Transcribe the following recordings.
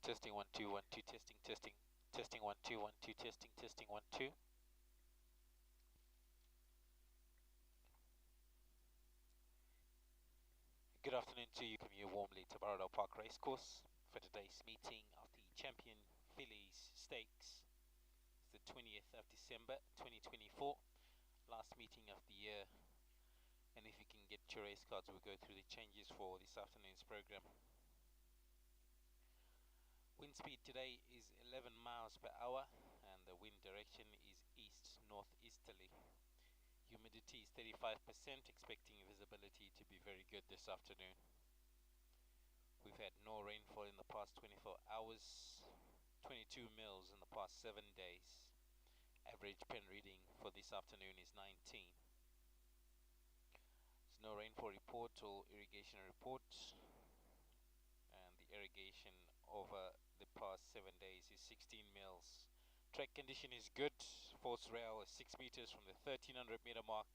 Testing 1 2 1 2 testing testing testing 1 2 1 2 testing 1 2. Good afternoon to you. Welcome you warmly to Borrowdale Park Racecourse for today's meeting of the Champion Fillies Stakes. It's the 20th of December 2024, last meeting of the year. And if you can get your race cards, we'll go through the changes for this afternoon's program. Wind speed today is 11 miles per hour and the wind direction is east-northeasterly. Humidity is 35%, expecting visibility to be very good this afternoon. We've had no rainfall in the past 24 hours, 22 mils in the past 7 days. Average pen reading for this afternoon is 19. There's no rainfall report or irrigation report, and the irrigation over the past 7 days is 16 mils. Track condition is good. Force rail is 6 meters from the 1300 meter mark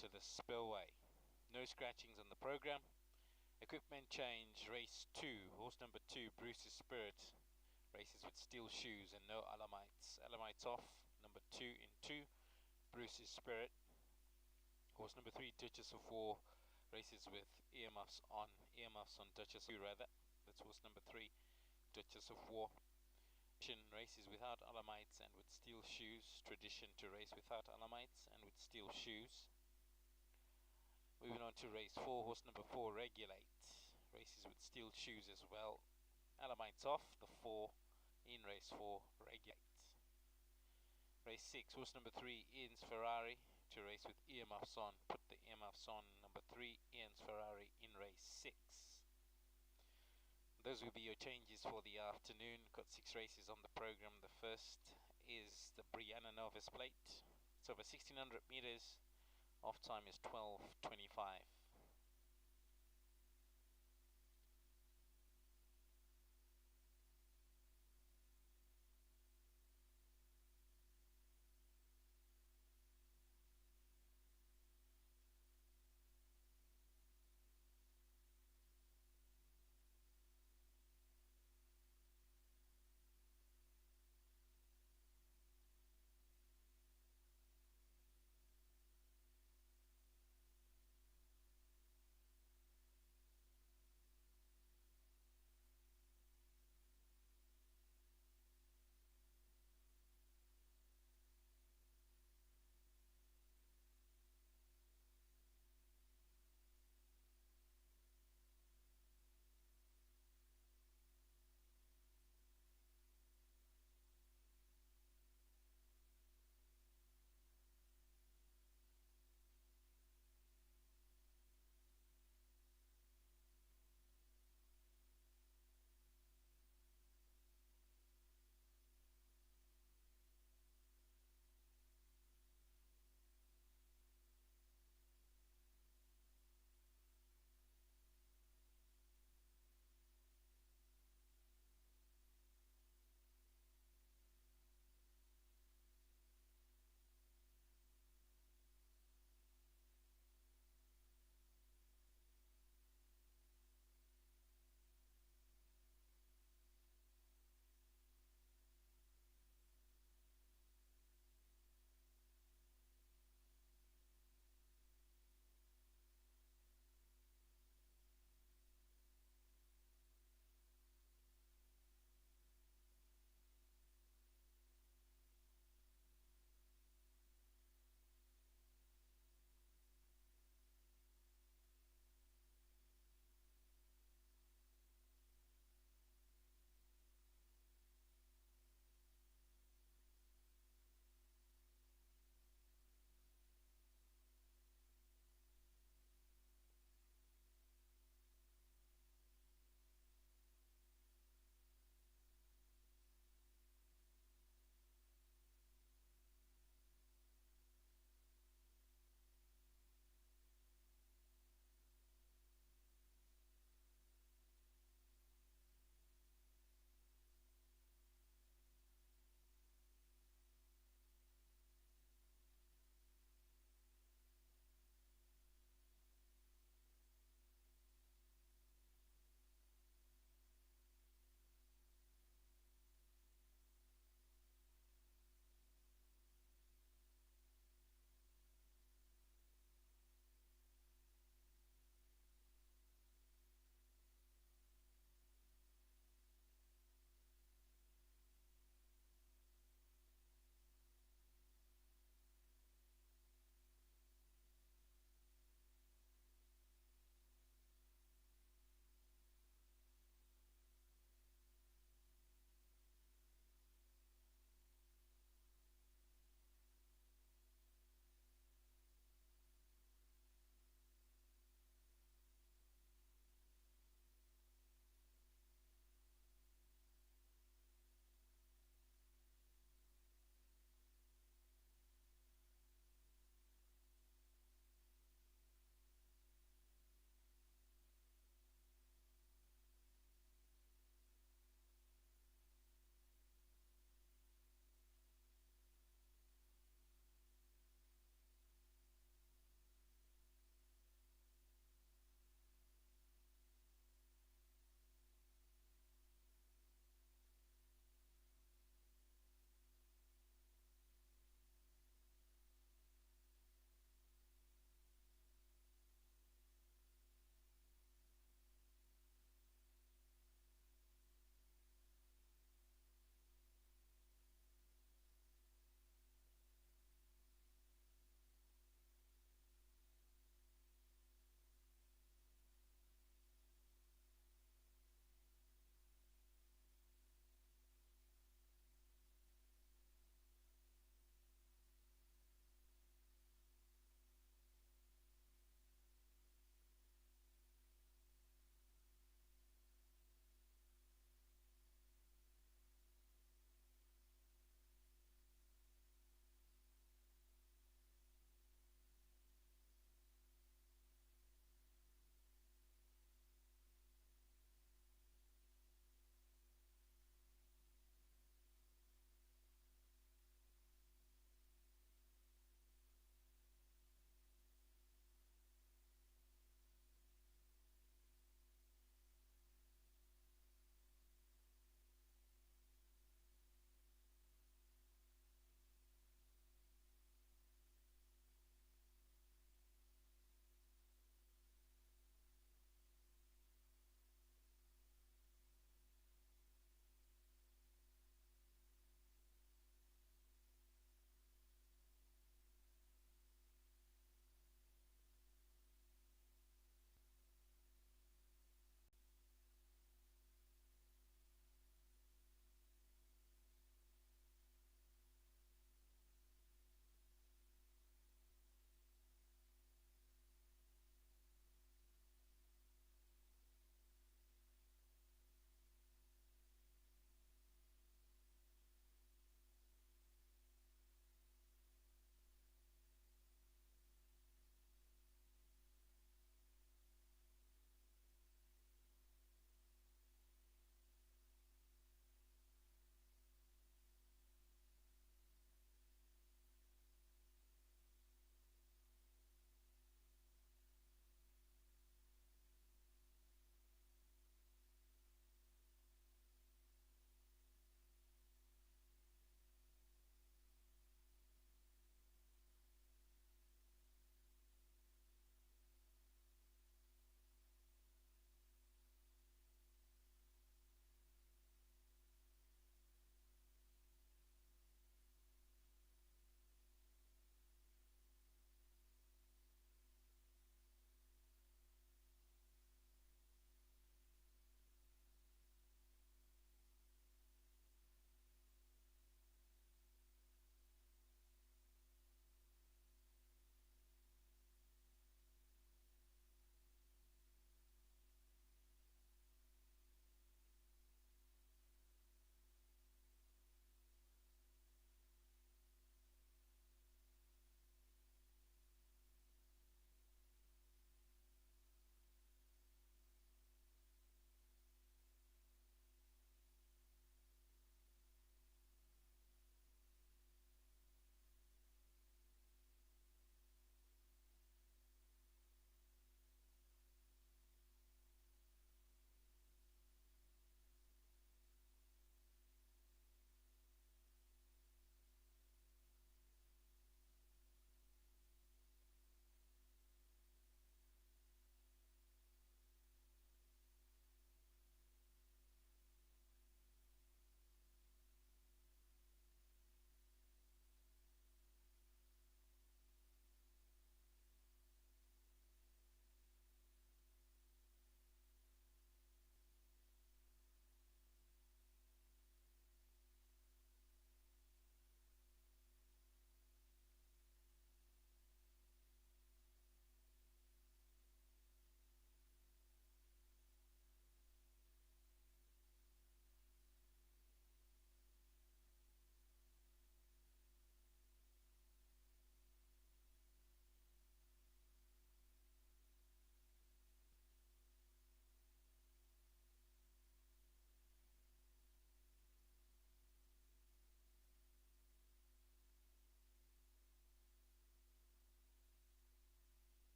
to the spillway. No scratchings on the program. Equipment change, race 2, horse number 2, Bruce's Spirit, races with steel shoes and no alamites. Alamites off, number 2 in 2, Bruce's Spirit. Horse number 3, Duchess of War, races with earmuffs on Duchess of War rather. That's horse number 3, Duchess of War. Races without alamites and with steel shoes. Tradition to race without alamites and with steel shoes. Moving on to race 4, horse number 4, Regulate. Races with steel shoes as well. Alamites off, the 4 in race 4, Regulate. Race 6, horse number 3, Ian's Ferrari, to race with earmuffs on. Put the earmuffs on, number 3, Ian's Ferrari in race 6. Those will be your changes for the afternoon. Got 6 races on the program. The first is the Brianna Novice Plate. It's over 1600 meters. Off time is 12:25.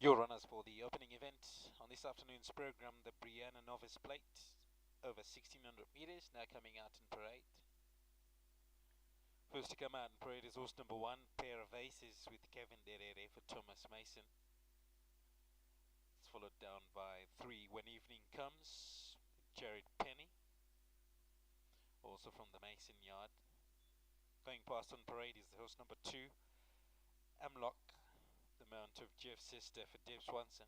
Your runners for the opening event on this afternoon's program, the Brianna Novice Plate, over 1600 meters, now coming out in parade. First to come out in parade is horse number 1, Pair of Aces with Kevin Derere for Thomas Mason. It's followed down by 3, When Evening Comes, Jared Penny, also from the Mason yard. Going past on parade is the horse number 2, Amlock, the mount of Jeff's sister for Deb Swanson.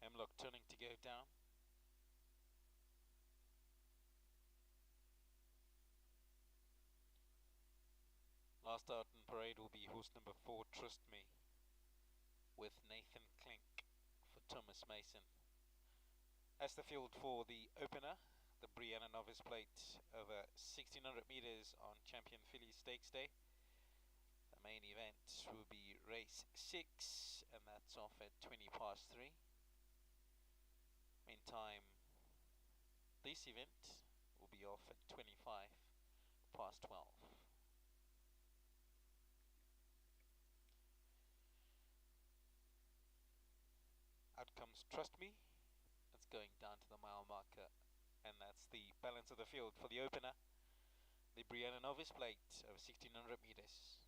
Hemlock turning to go down. Last out in parade will be horse number 4, Trust Me, with Nathan Klink for Thomas Mason. As the field for the opener, the Brianna Novice Plate over 1600 meters on Champion Filly Stakes Day. The main event will be race 6, and that's off at 20 past 3. Meantime, this event will be off at 25 past 12. Out comes Trust Me. That's going down to the mile marker, and that's the balance of the field for the opener, the Brianna Novice Plate over 1600 meters.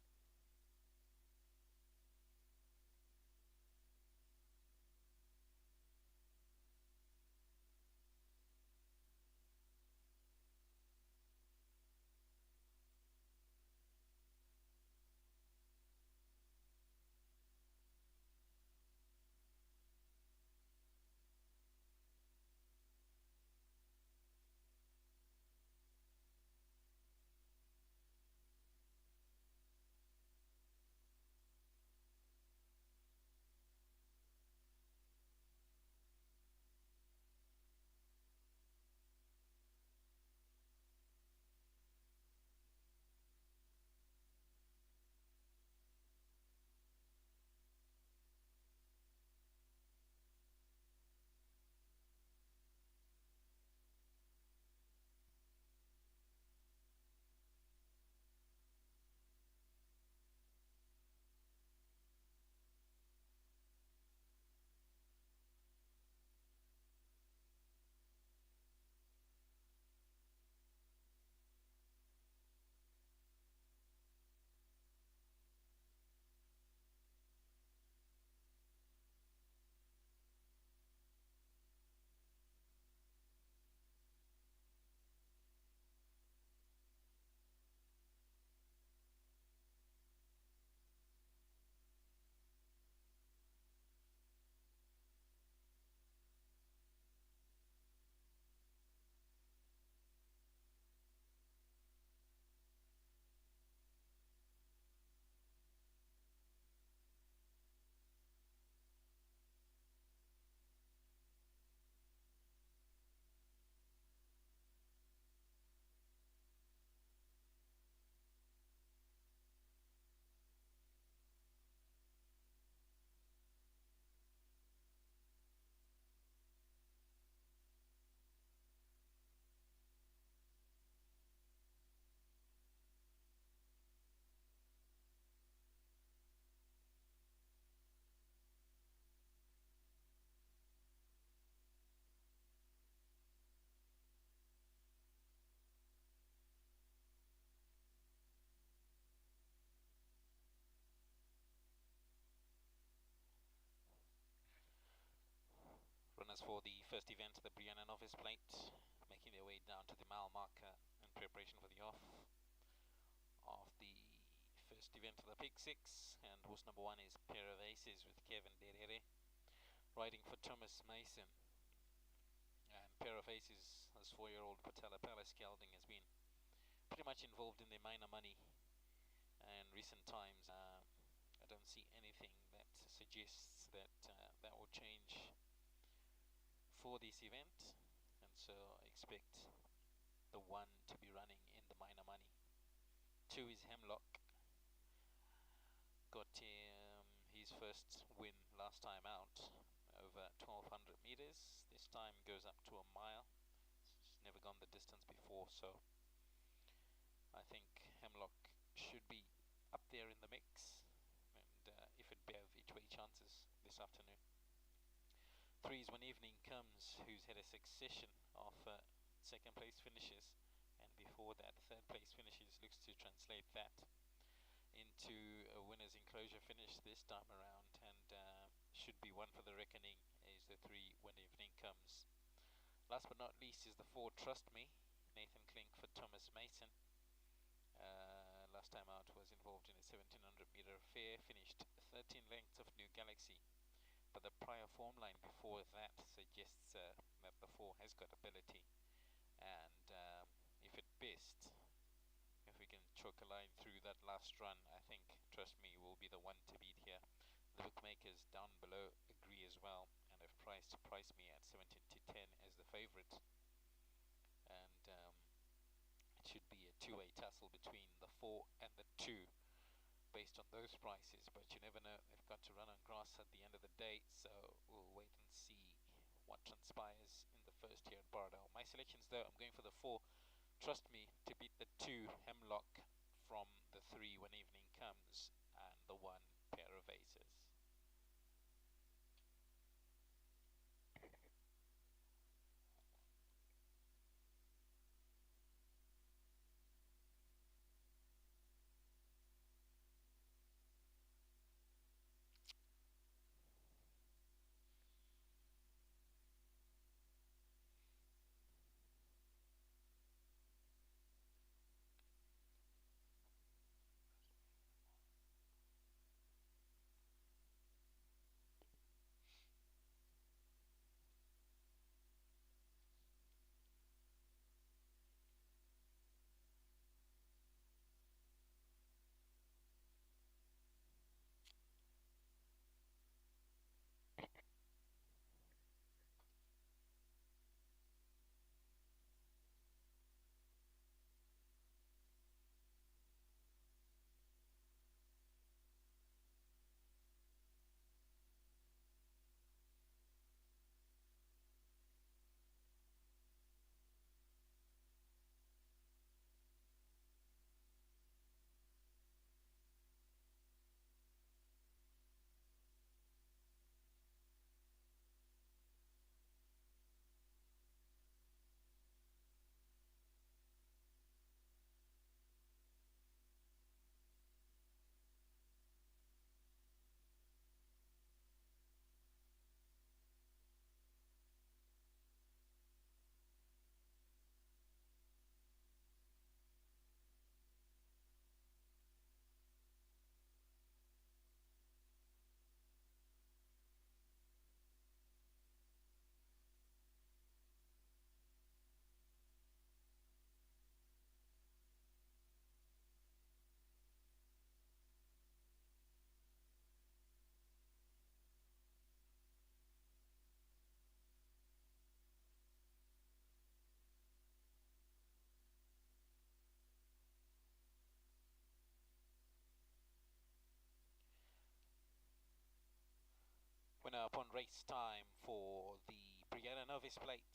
Runners for the first event of the Brianna Novice Plate, making their way down to the mile marker in preparation for the off of the first event of the Pick 6. And horse number 1 is Pair of Aces with Kevin Derere, riding for Thomas Mason. And Pair of Aces, this 4-year-old Patella Palace gelding, has been pretty much involved in the minor money. And recent times, I don't see anything that suggests that that will change for this event, and so I expect the 1 to be running in the minor money. 2 is Hemlock, got his first win last time out over 1200 meters. This time goes up to a mile. It's never never gone the distance before, so I think Hemlock should be up there in the mix, and if it bev, each way chances this afternoon. Threes when evening comes, who's had a succession of second place finishes, and before that third place finishes, looks to translate that into a winner's enclosure finish this time around, and should be one for the reckoning, is the three when evening comes. Last but not least is the four Trust Me, Nathan Klink for Thomas Mason. Last time out was involved in a 1700 meter affair, finished 13 lengths of New Galaxy, but the prior form line before that suggests that the four has got ability, and if at best, if we can chalk a line through that last run, I think Trust Me will be the one to beat here. The bookmakers down below agree as well, and have priced Me at 17 to 10 as the favourite, and it should be a two-way tussle between the 4 and the 2 based on those prices, but you never know. They've got to run on grass at the end of the day, so we'll wait and see what transpires in the first here at Borrowdale. My selections though, I'm going for the 4 Trust Me to beat the 2 Hemlock from the 3 when evening comes, and the 1 Pair of Aces. We're now upon race time for the Brigada Novice Plate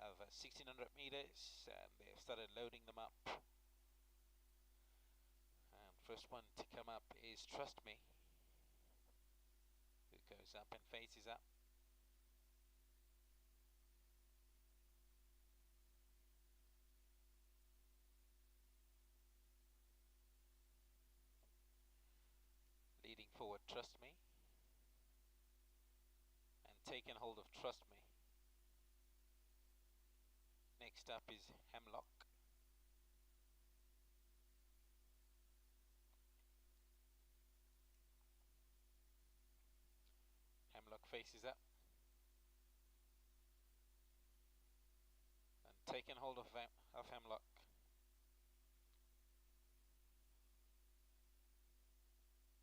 of 1600 meters, and they've started loading them up. And first one to come up is Trust Me, who goes up and faces up. Leading forward Trust Me, and taking hold of Trust Me. Next up is Hemlock. Hemlock faces up, and taking hold of Hemlock.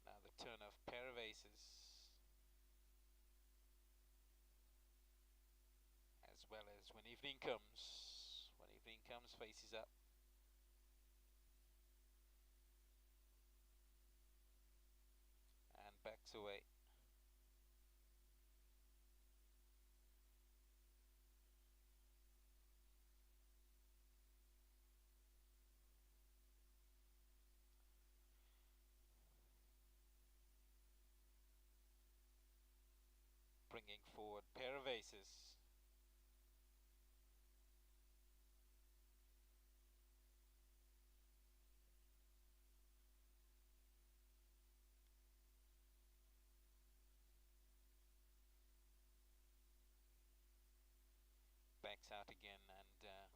Now the turn of Pair of Aces, as well as When Evening Comes. When Evening Comes faces up. And backs away. backs out again, and they'll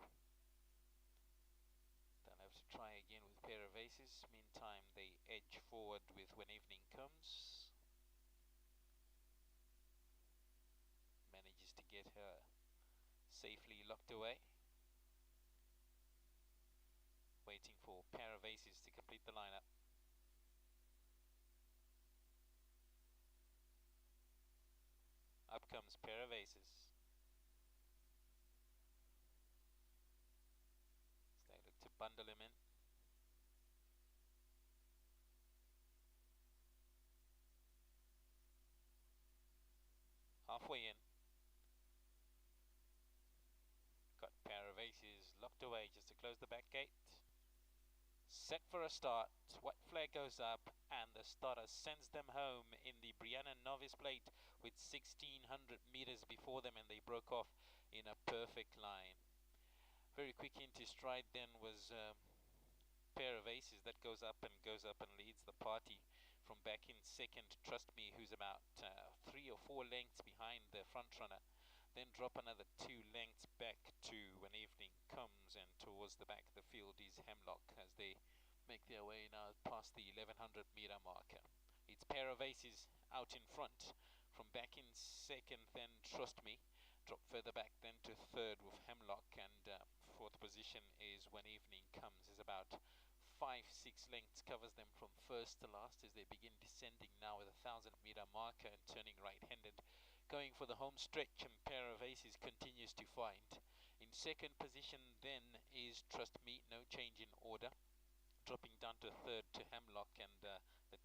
have to try again with a pair of aces. Meantime, they edge forward with When Evening Comes. Manages to get her safely locked away. Waiting for pair of aces to complete the lineup. Up comes pair of aces. So they look to bundle him in. Halfway in. Got pair of aces locked away just to close the back gate. Set for a start. White flag goes up, and the starter sends them home in the Brianna Novice plate with 1600 meters before them, and they broke off in a perfect line. Very quick into stride then was pair of aces that goes up and leads the party. From back in second, Trust Me, who's about 3 or 4 lengths behind the front runner. Then drop another 2 lengths back to When Evening Comes, and towards the back of the field is Hemlock as they make their way now past the 1100 meter marker. It's pair of aces out in front. From back in second, then Trust Me. Drop further back then to third with Hemlock, and fourth position is When Evening Comes, is about 5-6 lengths, covers them from first to last as they begin descending now with a 1000 meter marker and turning right-handed. Going for the home stretch, and pair of aces continues to find. In second position then is Trust Me, no change in order. Dropping down to third to Hemlock, and the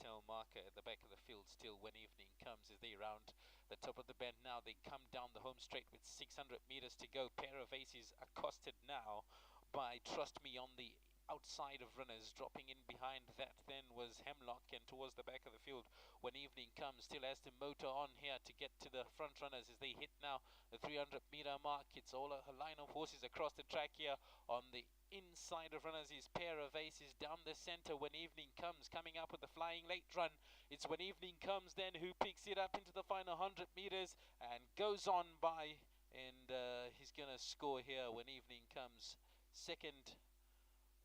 tail marker at the back of the field still When Evening Comes as they round the top of the bend now. They come down the home straight with 600 meters to go. Pair of aces accosted now by Trust Me on the outside of runners. Dropping in behind that then was Hemlock, and towards the back of the field When Evening Comes still has to motor on here to get to the front runners as they hit now the 300 meter mark. It's all a line of horses across the track here. On the inside of runners is pair of aces. Down the center, When Evening Comes coming up with the flying late run. It's When Evening Comes then who picks it up into the final 100 meters and goes on by, and he's gonna score here. When Evening Comes second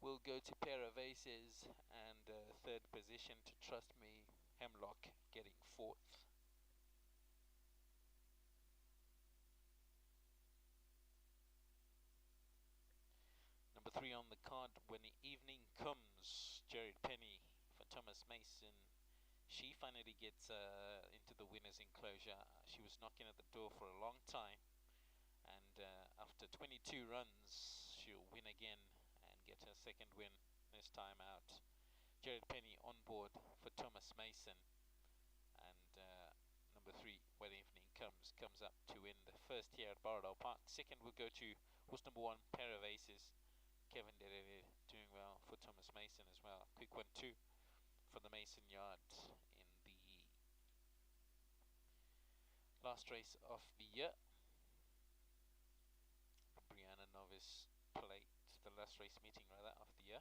will go to pair of aces, and third position to Trust Me. Hemlock getting fourth. Number 3 on the card, When Evening Comes, Jared Penny for Thomas Mason. She finally gets into the winner's enclosure. She was knocking at the door for a long time, and after 22 runs she'll win again and get her second win this time out. Jared Penny on board for Thomas Mason, and number 3 When Evening comes up to win the first here at Borrowdale Park. Second will go to horse number 1, pair of aces. Kevin Derere doing well for Thomas Mason as well. Quick 1-2 for the Mason yard in the last race of the year. Brianna Novice plate, the last race meeting rather of the year.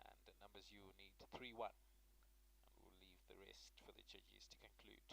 And the numbers you need 3-1. And we'll leave the rest for the judges to conclude.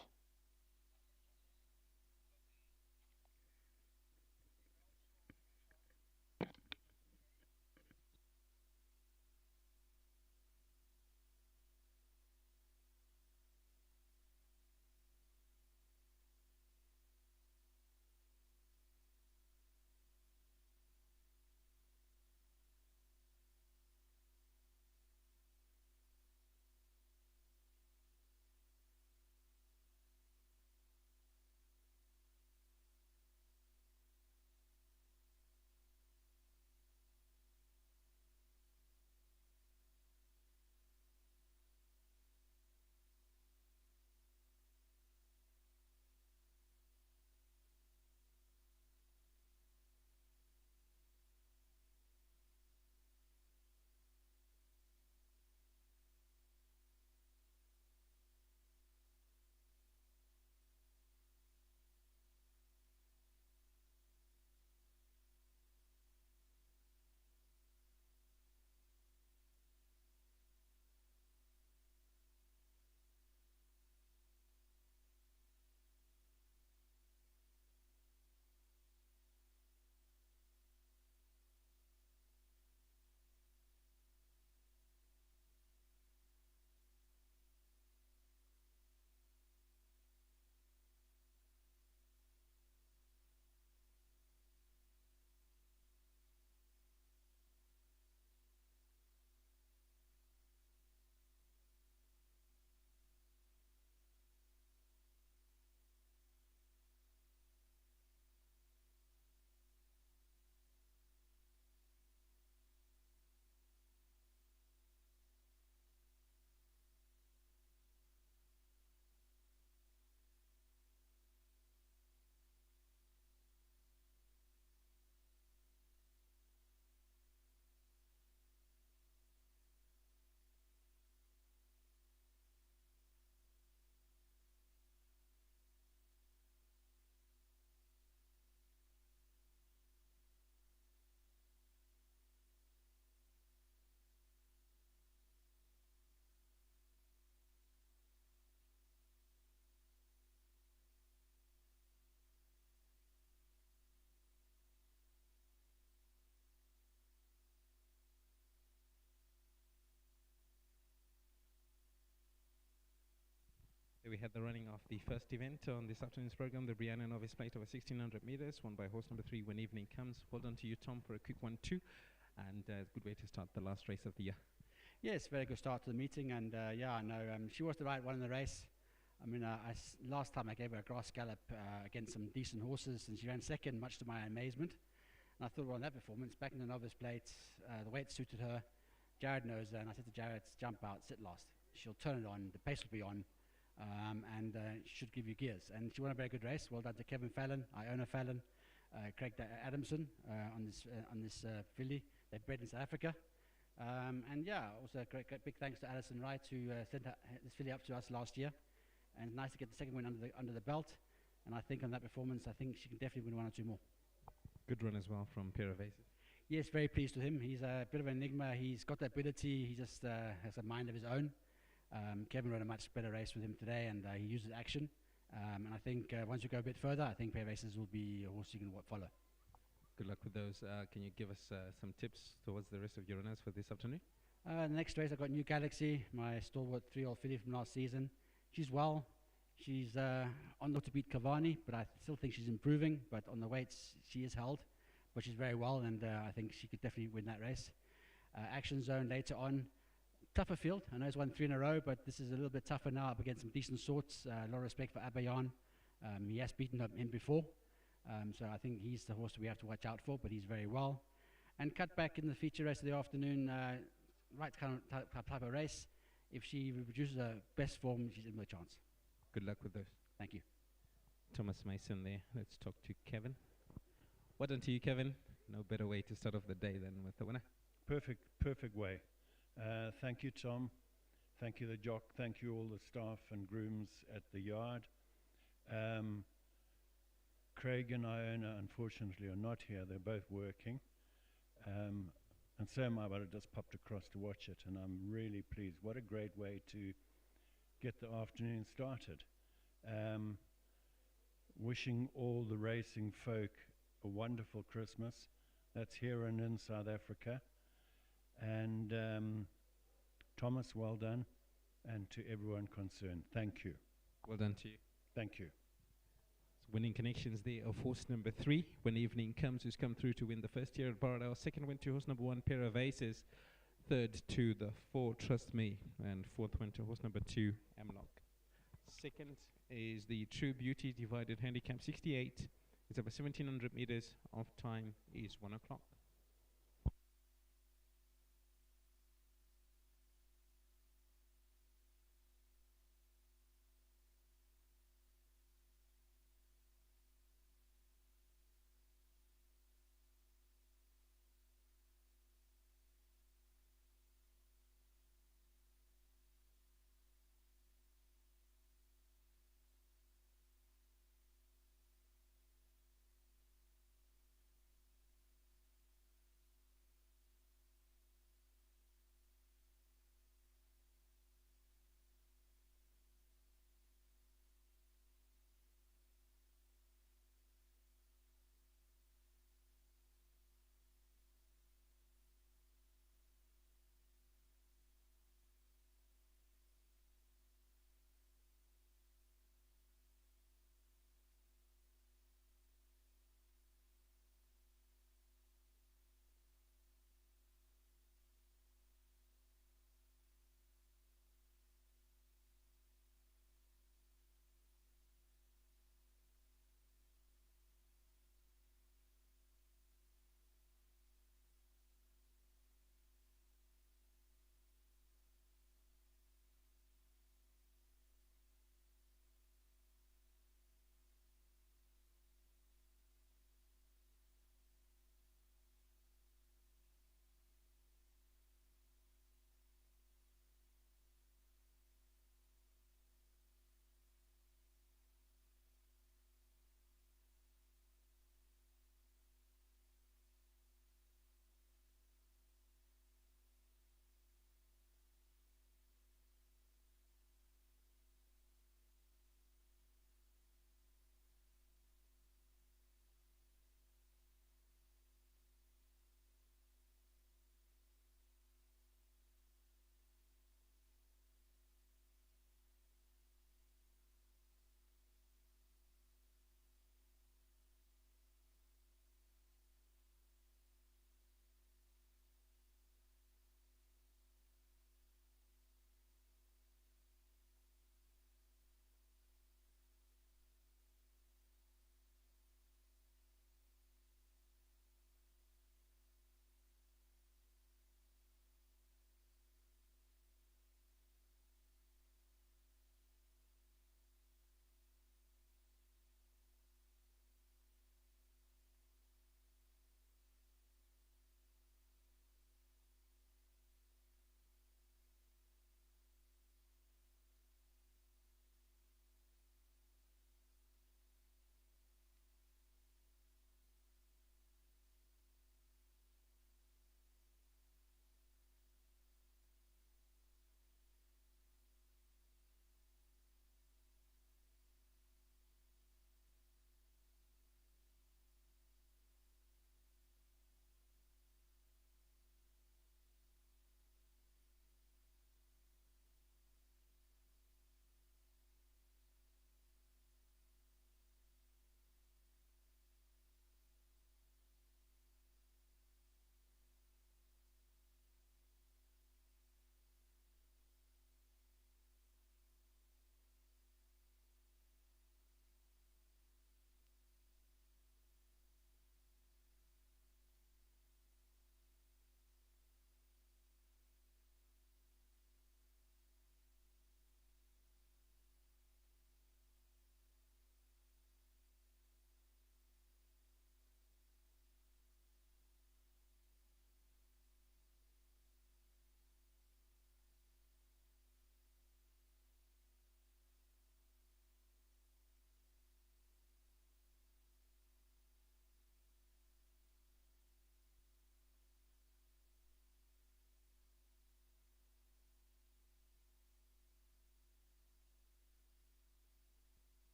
We had the running of the first event on this afternoon's program, the Brianna Novice Plate over 1600 meters, won by horse number 3 when evening comes. Well done to you, Tom, for a quick 1-2, and a good way to start the last race of the year. Yes, very good start to the meeting, and yeah, I know she was the right one in the race. I mean, last time I gave her a grass gallop against some decent horses, and she ran second, much to my amazement. And I thought, well, on that performance, back in the novice plate, the weight suited her. Jared knows that, and I said to Jared, jump out, sit last. She'll turn it on, the pace will be on, and should give you gears. And she won a very good race. Well done to Kevin Fallon, Iona Fallon, Craig Adamson on this filly. They're bred in South Africa. And yeah, also great big thanks to Alison Wright, who sent this filly up to us last year. And nice to get the second win under the belt. And I think on that performance, I think she can definitely win 1 or 2 more. Good run as well from Pierre Vases. Yes, very pleased with him. He's a bit of an enigma. He's got the ability. He just has a mind of his own. Kevin ran a much better race with him today, and he uses action. And I think once you go a bit further, I think Pierre Vases will be a horse you can follow. Good luck with those. Can you give us some tips towards the rest of your runners for this afternoon? The next race, I've got New Galaxy, my stalwart 3-year-old filly from last season. She's well. She's on not to beat Cavani, but I still think she's improving. But on the weights, she is held. But she's very well, and I think she could definitely win that race. Action Zone later on. Tougher field. I know he's won 3 in a row, but this is a little bit tougher now up against some decent sorts. A lot of respect for Abayan. He has beaten him before. So I think he's the horse we have to watch out for, but he's very well. And cut back in the feature race of the afternoon, right kind of type of race. If she reproduces her best form, she's in with a chance. Good luck with those. Thank you. Thomas Mason there. Let's talk to Kevin. Well done to you, Kevin. No better way to start off the day than with the winner. Perfect way. Thank you, Tom. Thank you, the jock. Thank you, all the staff and grooms at the yard. Craig and Iona, unfortunately, are not here. They're both working. And so am I, but I just popped across to watch it, and I'm really pleased. What a great way to get the afternoon started. Wishing all the racing folk a wonderful Christmas. That's here and in South Africa. And Thomas, well done. And to everyone concerned, thank you. Well done to you. Thank you. Winning connections there of horse number 3 when evening comes, who's come through to win the first year at Borrowdale. Second went to horse number 1, Pair of Aces. Third to the 4, Trust Me. And fourth went to horse number 2, Amlock. Second is the True Beauty Divided Handicap 68. It's over 1700 meters. Off time is 1 o'clock.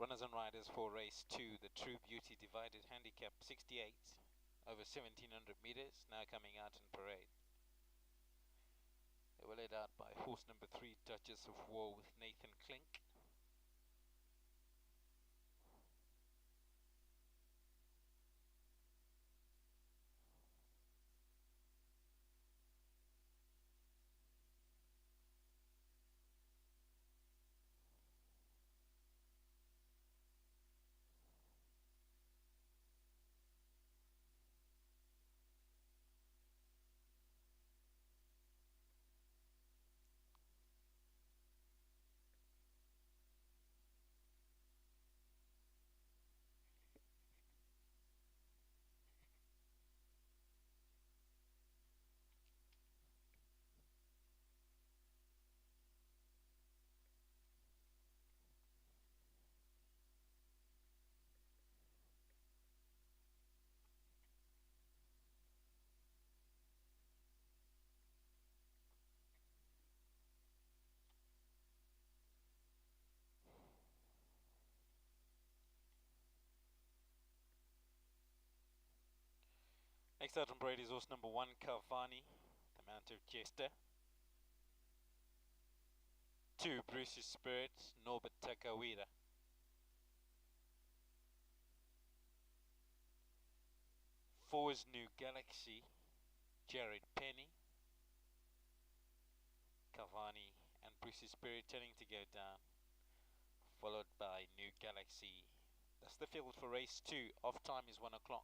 Runners and riders for race 2, the True Beauty divided handicap 68 over 1700 meters, now coming out in parade. They were led out by horse number 3, Duchess of War, with Nathan Klink. Next out on parade is horse number 1, Cavani, the Mount of Jester. 2, Bruce's Spirit, Norbert Takawira. 4 is New Galaxy, Jared Penny. Cavani and Bruce's Spirit turning to go down, followed by New Galaxy. That's the field for race 2. Off time is 1 o'clock.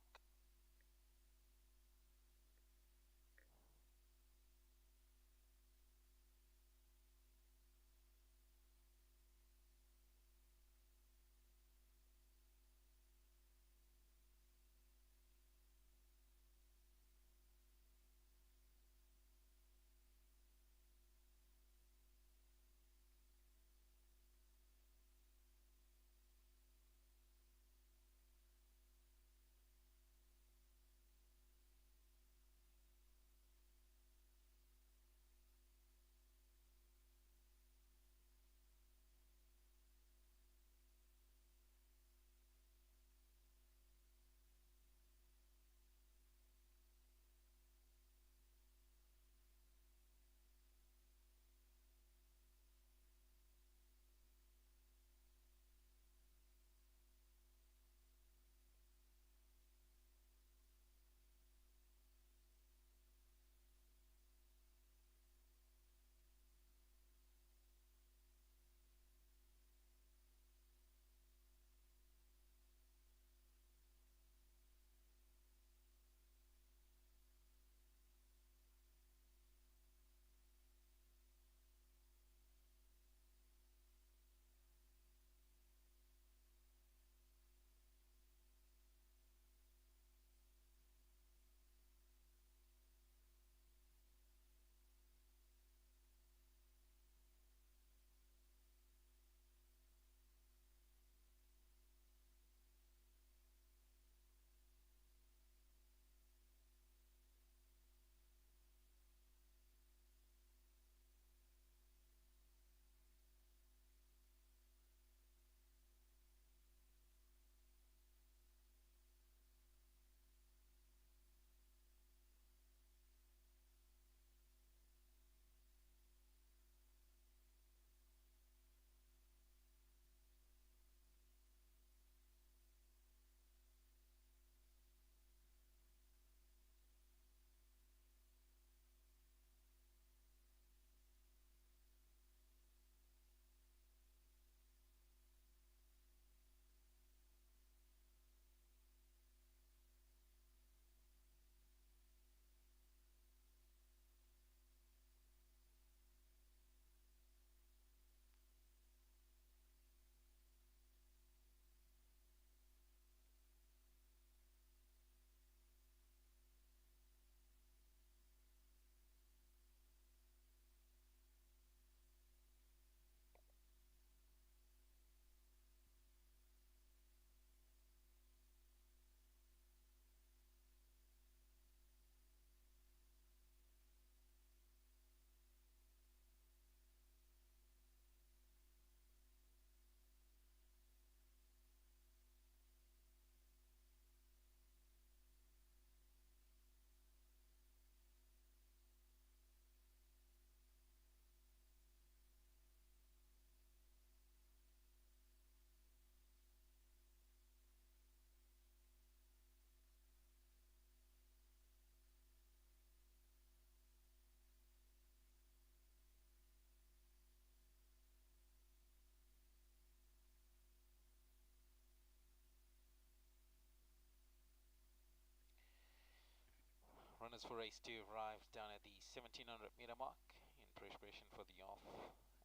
Runners for race 2 arrived down at the 1700 meter mark in preparation for the off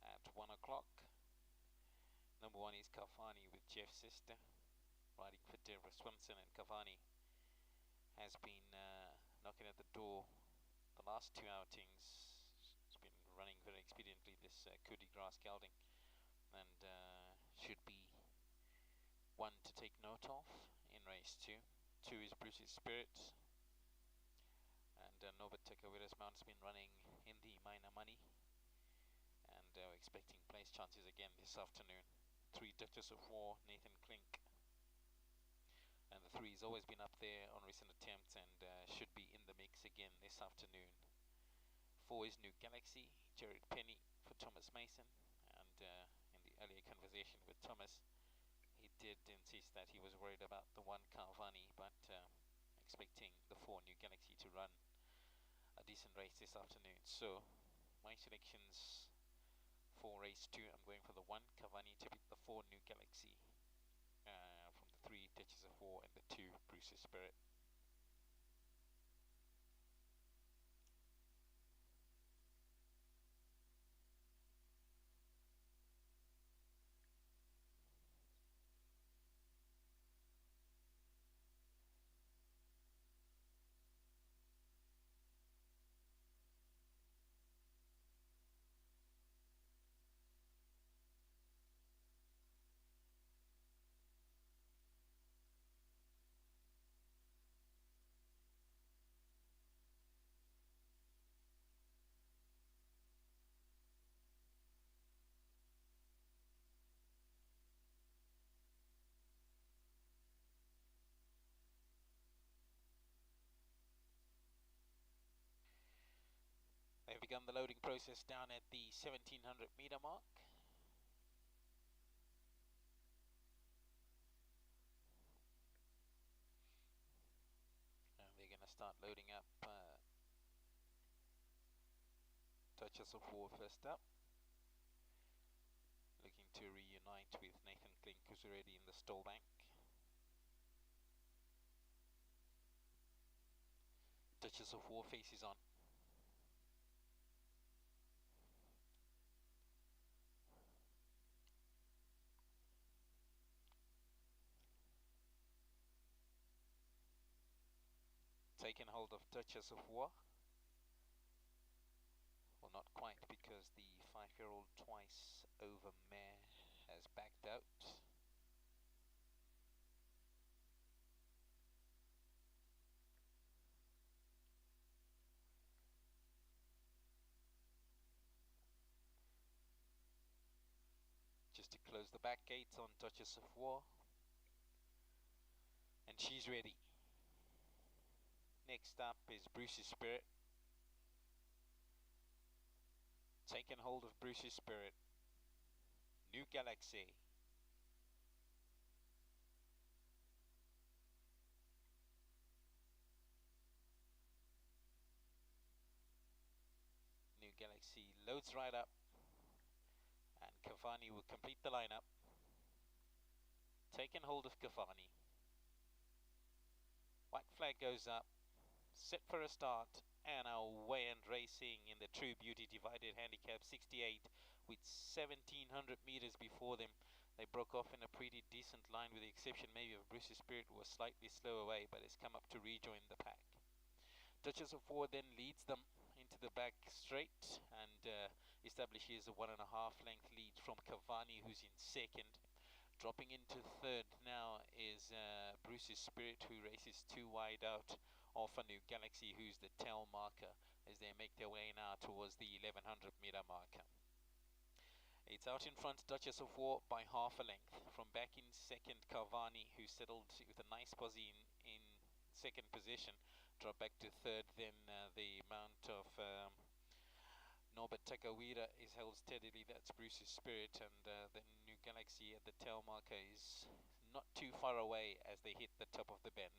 at 1 o'clock. Number 1 is Cavani with Jeff Sister, riding for Deborah Swimson, and Cavani has been knocking at the door the last 2 outings. He's been running very expediently this coup de grace gelding, and should be one to take note of in race 2. 2 is Bruce's Spirit, and Norbert Tekawira's mount's been running in the minor money, and we're expecting place chances again this afternoon. 3 Duchess of War, Nathan Klink, and the 3's always been up there on recent attempts and should be in the mix again this afternoon. 4 is New Galaxy, Jared Penny for Thomas Mason, and in the earlier conversation with Thomas, he did insist that he was worried about the 1 Cavani, but expecting the 4 New Galaxy to run a decent race this afternoon. So my selections for race 2, I'm going for the 1 Cavani to beat the 4 New Galaxy, from the 3 Duchess of War and the 2 Bruce's Spirit. They've begun the loading process down at the 1700 meter mark. And they're going to start loading up Duchess of War first up. Looking to reunite with Nathan Klink, who's already in the stall bank. Duchess of War faces on. Taken hold of Duchess of War. Well, not quite, because the 5-year-old twice over mare has backed out. Just to close the back gates on Duchess of War. And she's ready. Next up is Bruce's Spirit. Taken hold of Bruce's Spirit. New Galaxy. New Galaxy loads right up, and Cavani will complete the lineup. Taken hold of Cavani. White flag goes up. Set for a start, and away and racing in the True Beauty divided handicap 68 with 1700 meters before them. They broke off in a pretty decent line, with the exception maybe of Bruce's Spirit, who was slightly slow away but has come up to rejoin the pack. Duchess of War then leads them into the back straight and establishes a 1.5 length lead from Cavani, who's in second. Dropping into third now is Bruce's Spirit, who races 2 wide out of a New Galaxy, who's the tail marker, as they make their way now towards the 1100 meter marker. It's out in front, Duchess of War, by half a length. From back in second, Cavani, who settled with a nice posse in second position, dropped back to third. Then the mount of Norbert Takawira is held steadily. That's Bruce's Spirit, and the New Galaxy at the tail marker is not too far away as they hit the top of the bend.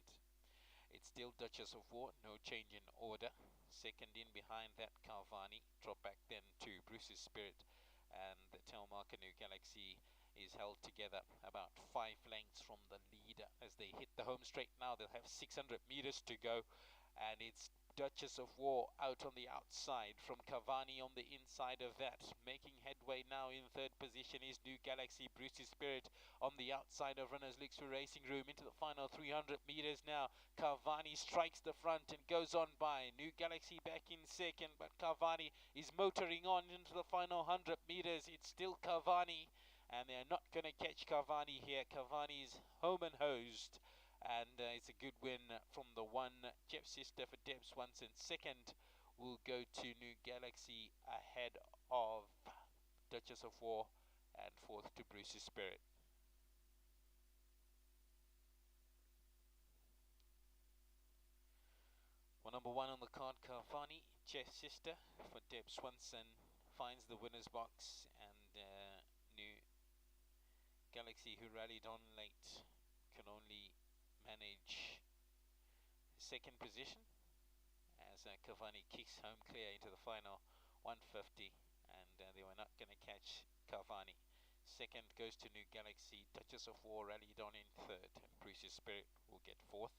It's still Duchess of War, no change in order. Second in behind that, Cavani. Drop back then to Bruce's Spirit, and the tail marker New Galaxy is held together about 5 lengths from the leader as they hit the home straight now. They'll have 600 meters to go, and it's Duchess of War out on the outside, from Cavani on the inside of that. Making headway now in third position is New Galaxy. Bruce's Spirit on the outside of runners, looks for racing room into the final 300 meters now. Cavani strikes the front and goes on by. New Galaxy back in second, but Cavani is motoring on into the final 100 meters. It's still Cavani, and they're not going to catch Cavani here. Cavani's home and hosed. And it's a good win from the one. Jeff's sister for Deb Swanson. Second will go to New Galaxy ahead of Duchess of War, and fourth to Bruce's Spirit. Well, number one on the card, Cavani, Jeff's sister for Deb Swanson, finds the winner's box, and New Galaxy, who rallied on late, can only manage second position as Cavani kicks home clear into the final 150, and they were not going to catch Cavani. Second goes to New Galaxy. Duchess of War rallied on in third, and Bruce's Spirit will get fourth.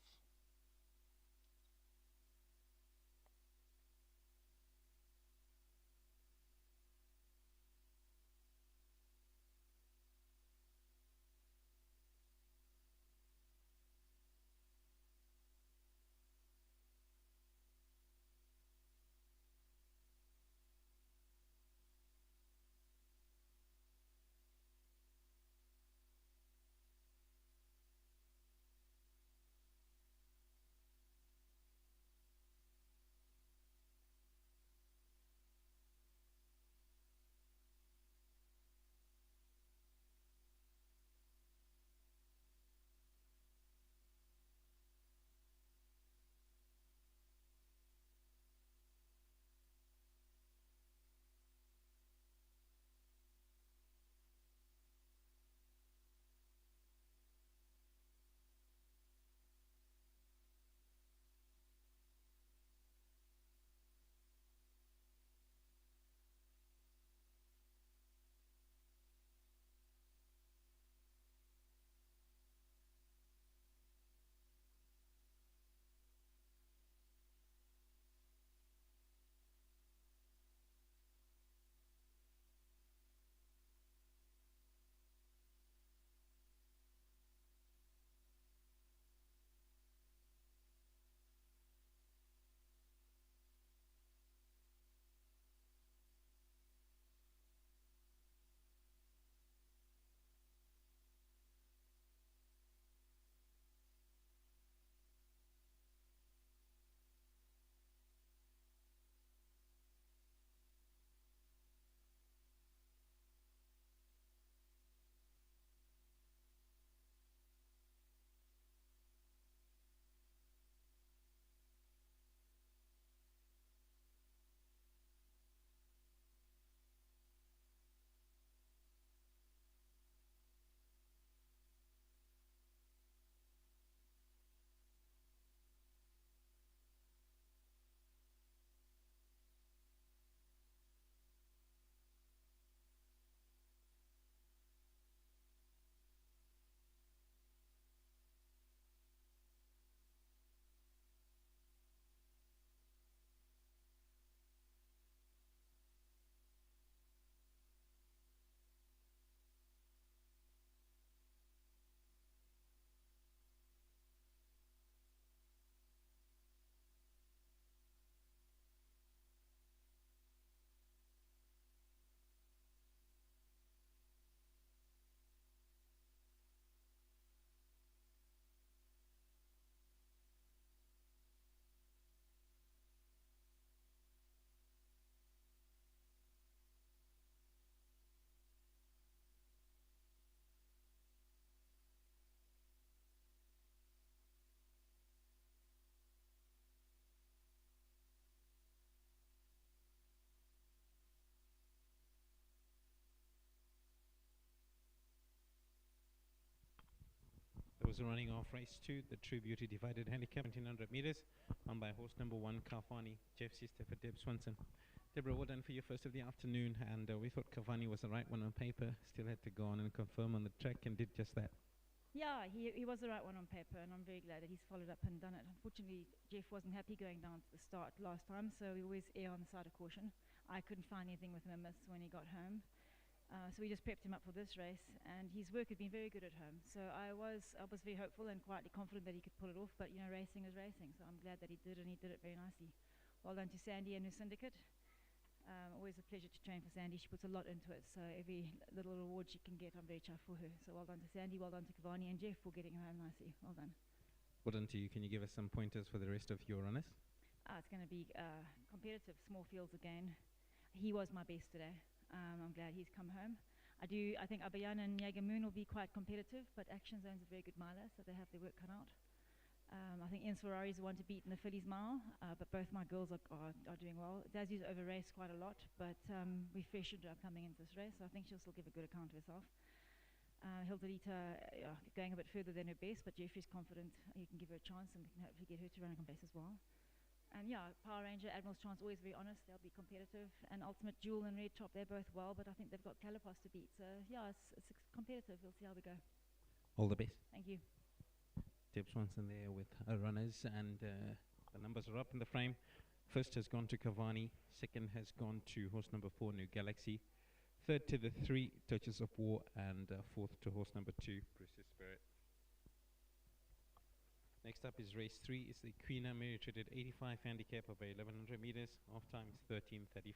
Was running off race 2, the True Beauty Divided Handicap, 1700 meters, won by horse number 1, Cavani, Jeff's sister for Deb Swanson. Deborah, well done for your first of the afternoon, and we thought Cavani was the right one on paper, still had to go on and confirm on the track, and did just that. Yeah, he was the right one on paper, and I'm very glad that he's followed up and done it. Unfortunately, Jeff wasn't happy going down to the start last time, so we always err on the side of caution. I couldn't find anything with him amiss when he got home. So we just prepped him up for this race, and his work had been very good at home. So I was very hopeful and quietly confident that he could pull it off. But you know, racing is racing, so I'm glad that he did, and he did it very nicely. Well done to Sandy and her syndicate. Always a pleasure to train for Sandy. She puts a lot into it, so every little reward she can get, I'm very chuffed for her. So well done to Sandy, well done to Kavani and Jeff for getting her home nicely. Well done. Well done to you. Can you give us some pointers for the rest of your runners? It's going to be competitive, small fields again. He was my best today. I'm glad he's come home. I think Abayan and Yagamoon will be quite competitive, but Action Zone's a very good miler, so they have their work cut out. I think Ian Ferrari is the one to beat in the Phillies mile, but both my girls are doing well. Dazzy's over-raced quite a lot, but we freshened her coming into this race, so I think she'll still give a good account of herself. Hildelita going a bit further than her best, but Jeffrey's confident he can give her a chance, and we can hopefully get her to run a race as well. And yeah, Power Ranger, Admiral's Chance, always very honest. They'll be competitive. And Ultimate Jewel and Red Top, they're both well, but I think they've got Calipos to beat. So yeah, it's competitive. We'll see how we go. All the best. Thank you. Deb Swanson there with our runners, and the numbers are up in the frame. First has gone to Cavani, second has gone to horse number 4, New Galaxy, third to the 3, Touches of War, and fourth to horse number 2, Bruce's Spirit. Next up is race 3. It's the Queen Mary Traded 85 handicap over 1100 meters. Off time is 13:35.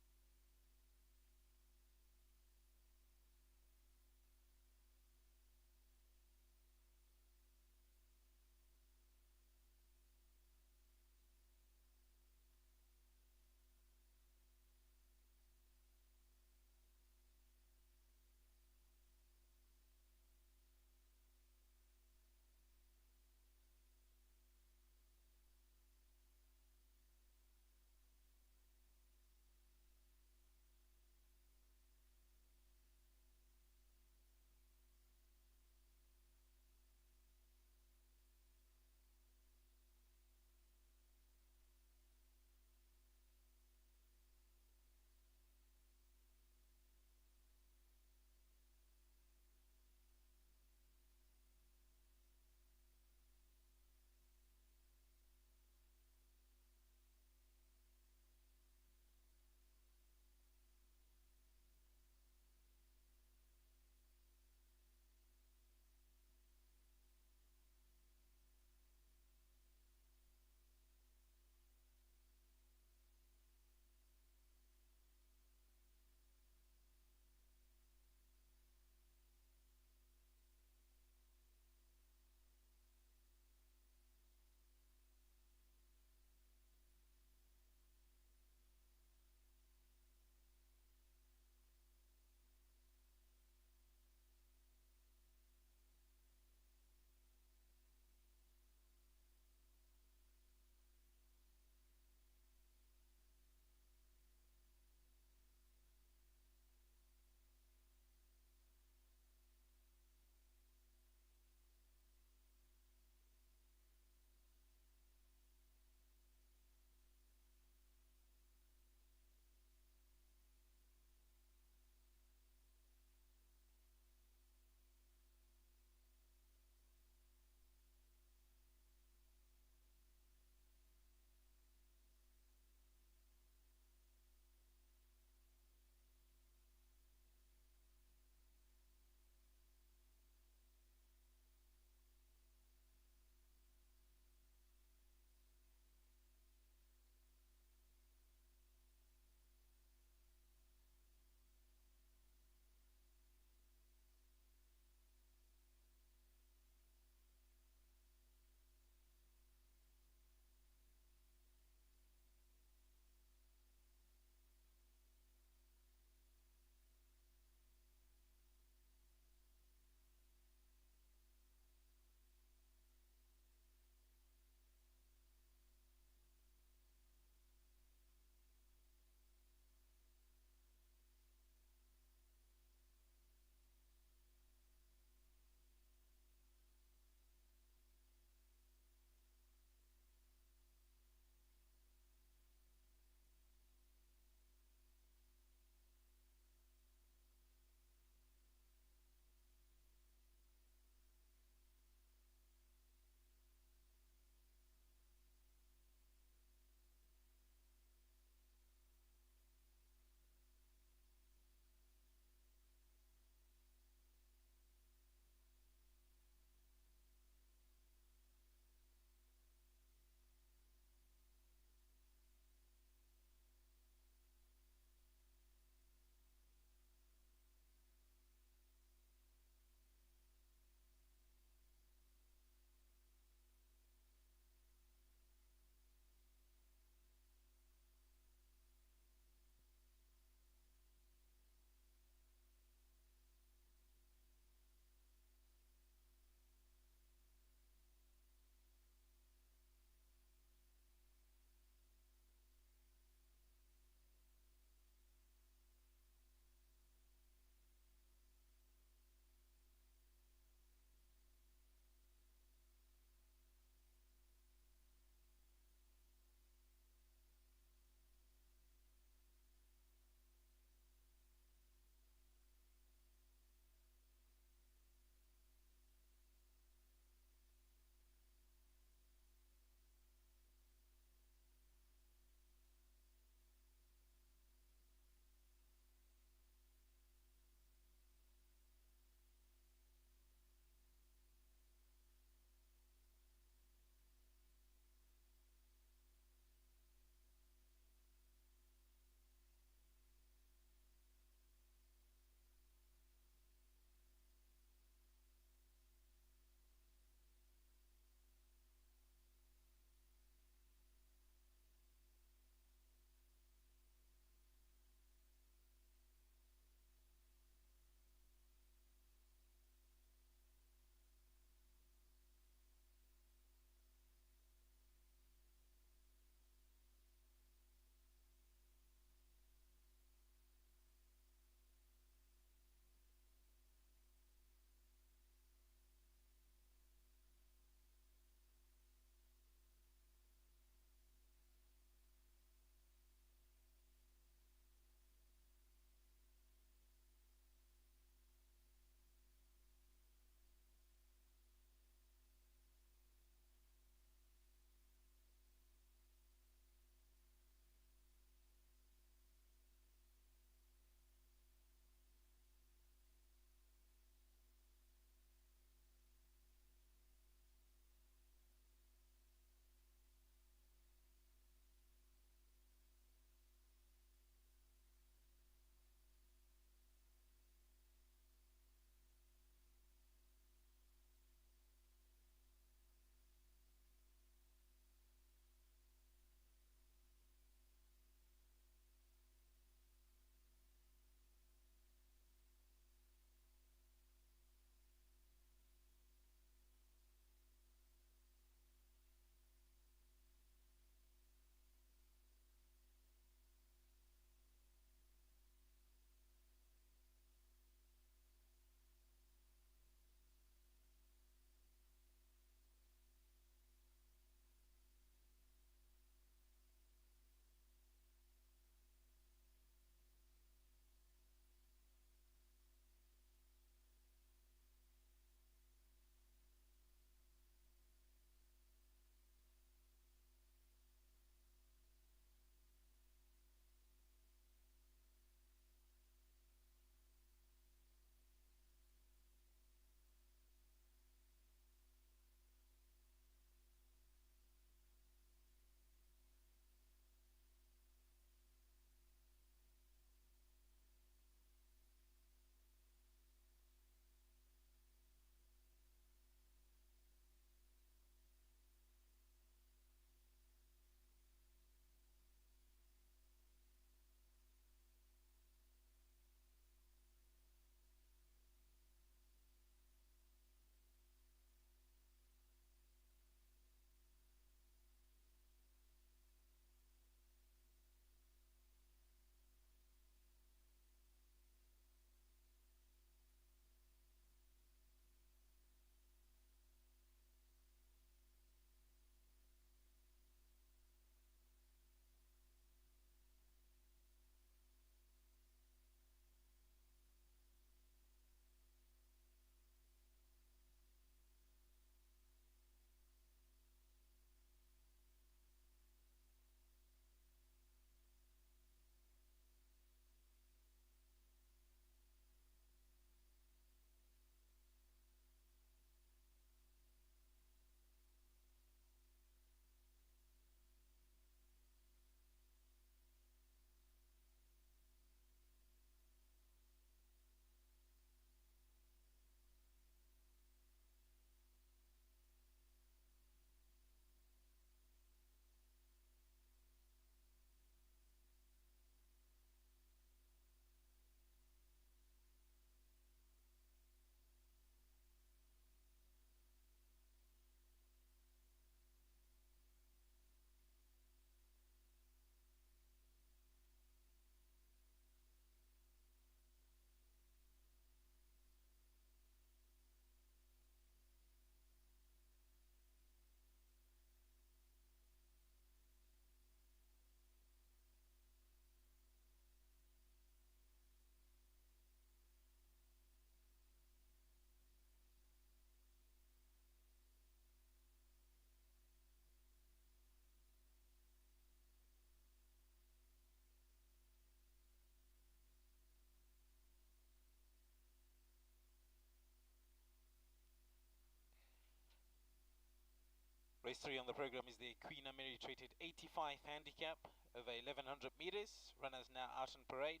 Race 3 on the program is the Queen Mary Traded 85 Handicap over 1100 meters. Runners now out on parade.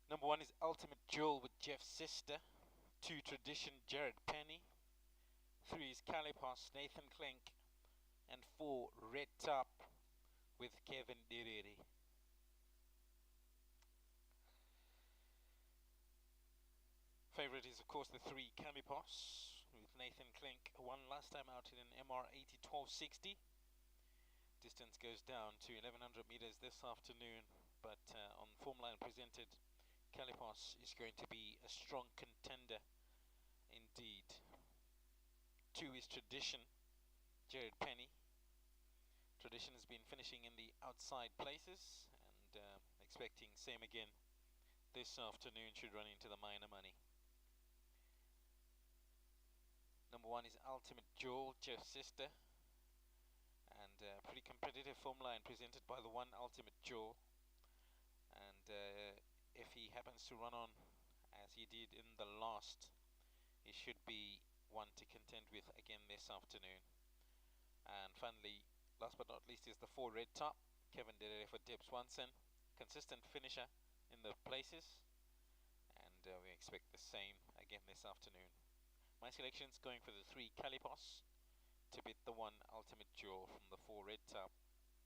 Number 1 is Ultimate Jewel with Jeff's sister. 2 Tradition Jared Penny. 3 is Calipos Nathan Klink. And 4 Red Top with Kevin Diriri. Favorite is of course the 3 Calipos with Nathan Klink. Won last time out in an MR 80 1260. Distance goes down to 1100 meters this afternoon, but on form line presented, Calipos is going to be a strong contender indeed. 2 is Tradition Jared Penny. Tradition has been finishing in the outside places, and expecting same again this afternoon. Should run into the minor money. Number 1 is Ultimate Jewel, Jeff's sister, and pretty competitive form line presented by the 1 Ultimate Jewel. And if he happens to run on as he did in the last, he should be one to contend with again this afternoon. And finally, last but not least, is the 4 Red Top, Kevin Dedere for Deb Swanson. Consistent finisher in the places, and we expect the same again this afternoon. My selection's going for the 3 Calipos to beat the 1 Ultimate Jewel from the 4 Red Top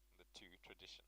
and the 2 Tradition.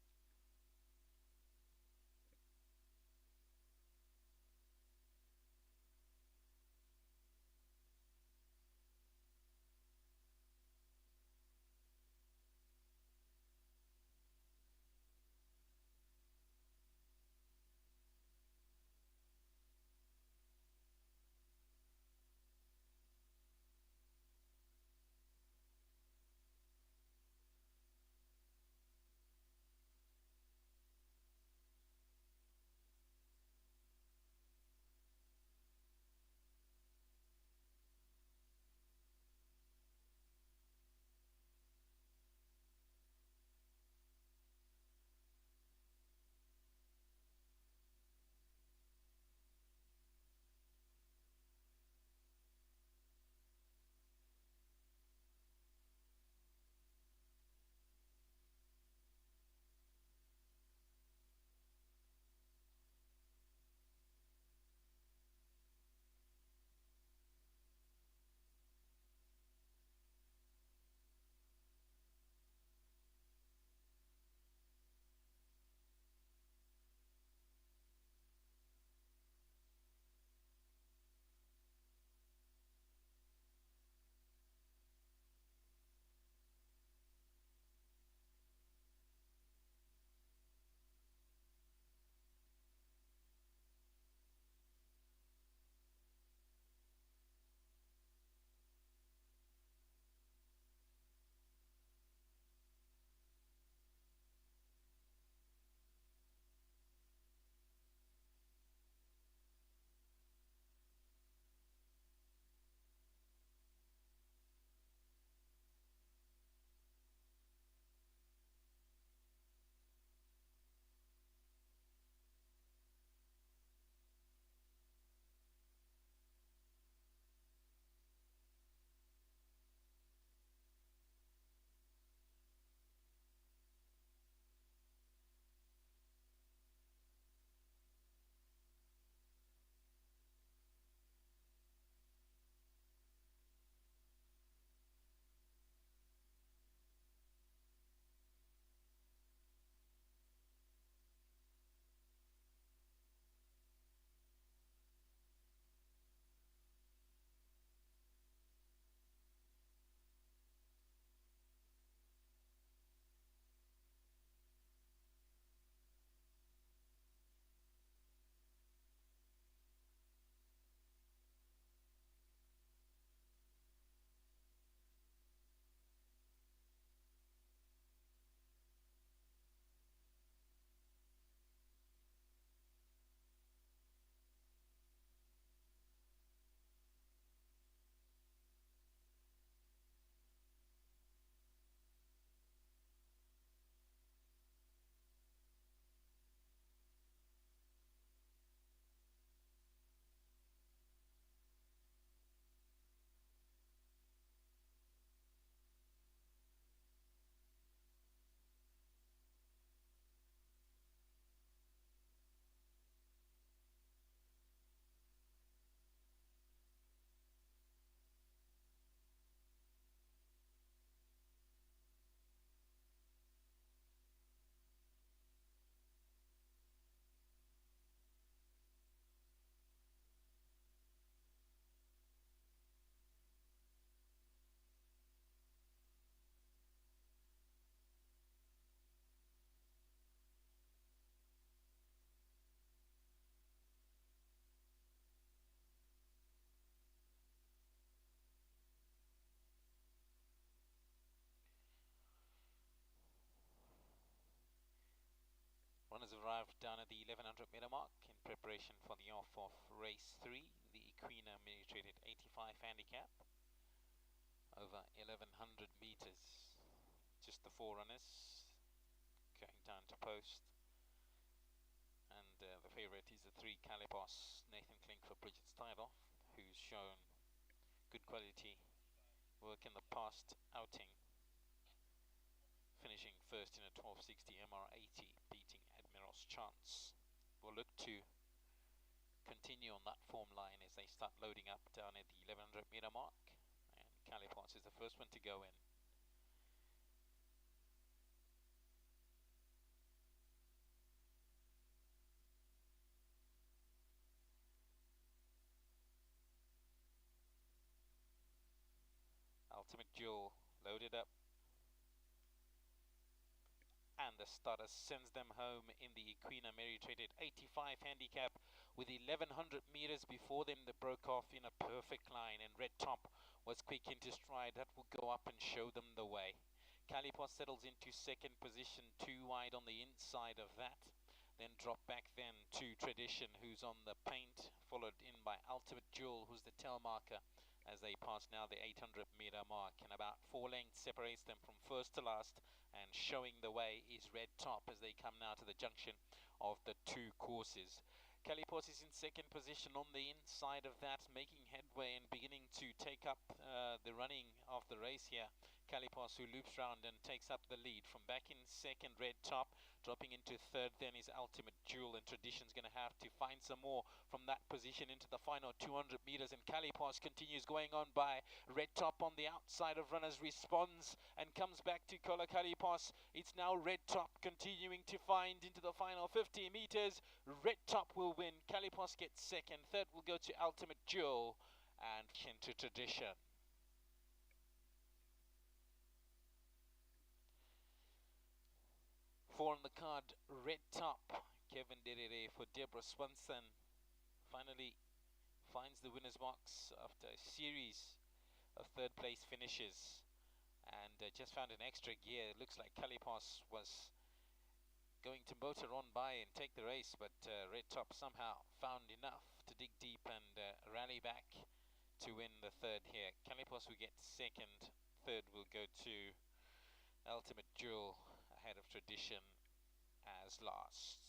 runners have arrived down at the 1100 meter mark in preparation for the off of race 3, the Equina Mary Traded 85 handicap, over 1100 meters. Just the 4 runners going down to post, and the favourite is the 3 Calipos, Nathan Klink for Bridget's title, who's shown good quality work in the past outing, finishing first in a 1260 MR80, beating Admiral's Chance. Will look to continue on that form line as they start loading up down at the 1100 meter mark, and Calipos is the first one to go in. Ultimate Jewel loaded up, and the starter sends them home in the Equina Mary Traded 85 handicap with 1100 meters before them. They broke off in a perfect line, and Red Top was quick into stride. That will go up and show them the way. Calipos settles into second position, 2 wide on the inside of that. Then drop back then to Tradition, who's on the paint, followed in by Ultimate Jewel, who's the tail marker, as they pass now the 800 meter mark, and about 4 lengths separates them from first to last, and showing the way is Red Top as they come now to the junction of the 2 courses. Calipos is in second position on the inside of that, making headway and beginning to take up the running of the race here. Calipos, who loops round and takes up the lead. From back in second, Red Top. Dropping into third then is Ultimate Jewel, and Tradition's going to have to find some more from that position into the final 200 meters, and Calipos continues going on by Red Top on the outside of runners, responds and comes back to Kola Calipos. It's now Red Top continuing to find into the final 50 meters. Red Top will win. Calipos gets second. Third will go to Ultimate Jewel, and into Tradition. Four on the card, Red Top. Kevin Derere for Deborah Swanson finally finds the winner's box after a series of third place finishes, and just found an extra gear. It looks like Calipos was going to motor on by and take the race, but Red Top somehow found enough to dig deep and rally back to win the third here. Calipos will get second. Third will go to Ultimate Jewel, ahead of Tradition as last.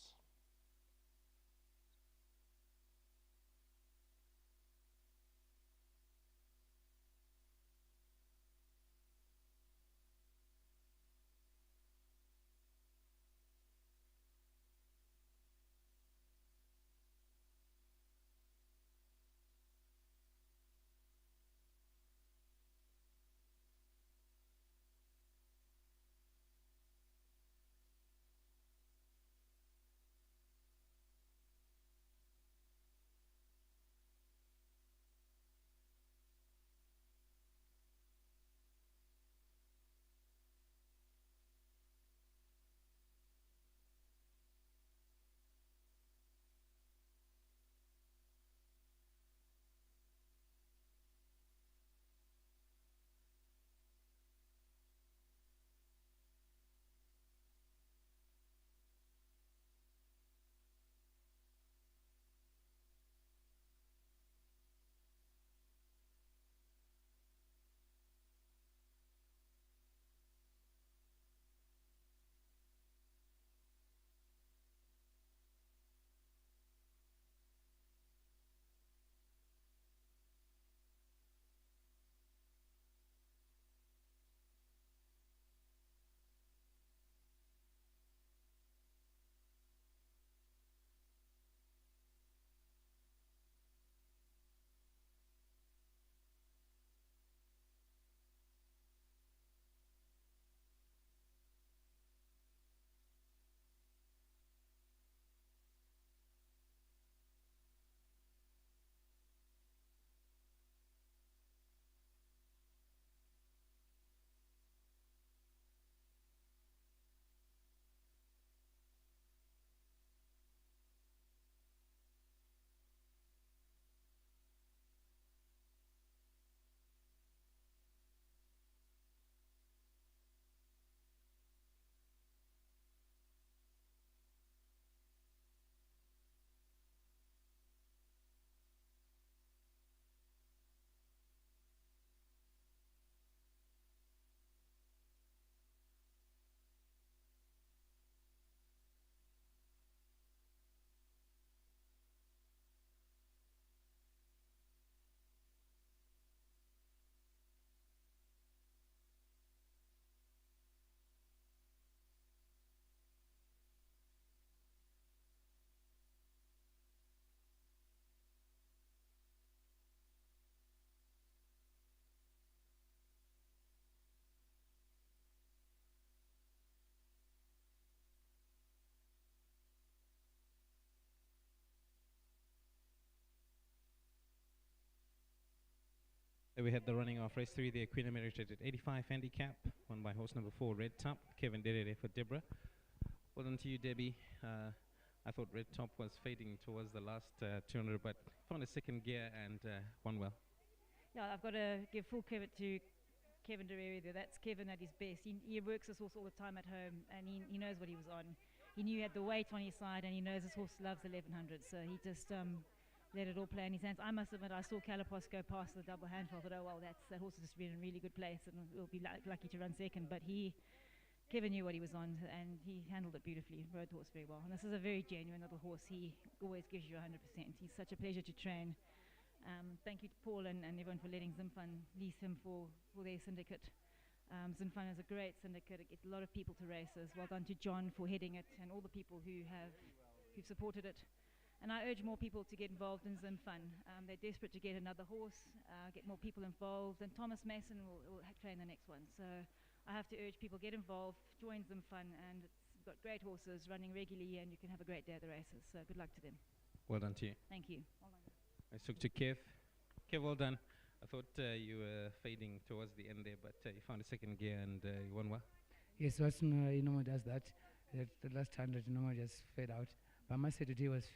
Then we had the running of race 3, the Equina merited at 85 handicap, won by horse number 4, Red Top, Kevin Dedede for Deborah. Well done to you, Debbie. I thought Red Top was fading towards the last 200, but found a second gear and won well. Yeah, I've got to give full credit to Kevin Dereri there. That's Kevin at his best. He works this horse all the time at home, and he knows what he was on. He knew he had the weight on his side, and he knows this horse loves 1100, so he just let it all play in his hands. I must admit, I saw Calipos go past the double handful. I thought, oh well, that horse has just been in a really good place, and will be lucky to run second. But Kevin knew what he was on, and he handled it beautifully. Rode the horse very well. And this is a very genuine little horse. He always gives you 100%. He's such a pleasure to train. Thank you to Paul and everyone for letting Zimfan lease him for their syndicate. Zimfan is a great syndicate. It gets a lot of people to races. Well done to John for heading it, and all the people who've supported it. And I urge more people to get involved in Zimfan. They're desperate to get another horse, get more people involved, and Thomas Mason will train the next one. So I have to urge people, get involved, join Zimfan, and it's got great horses running regularly, and you can have a great day at the races. So good luck to them. Well done to you. Thank you. Well done. I took to Kev. Kev, well done. I thought you were fading towards the end there, but you found a second gear and you won well. Yes, Watson, does that. The last 100, just fade out. But I must say today was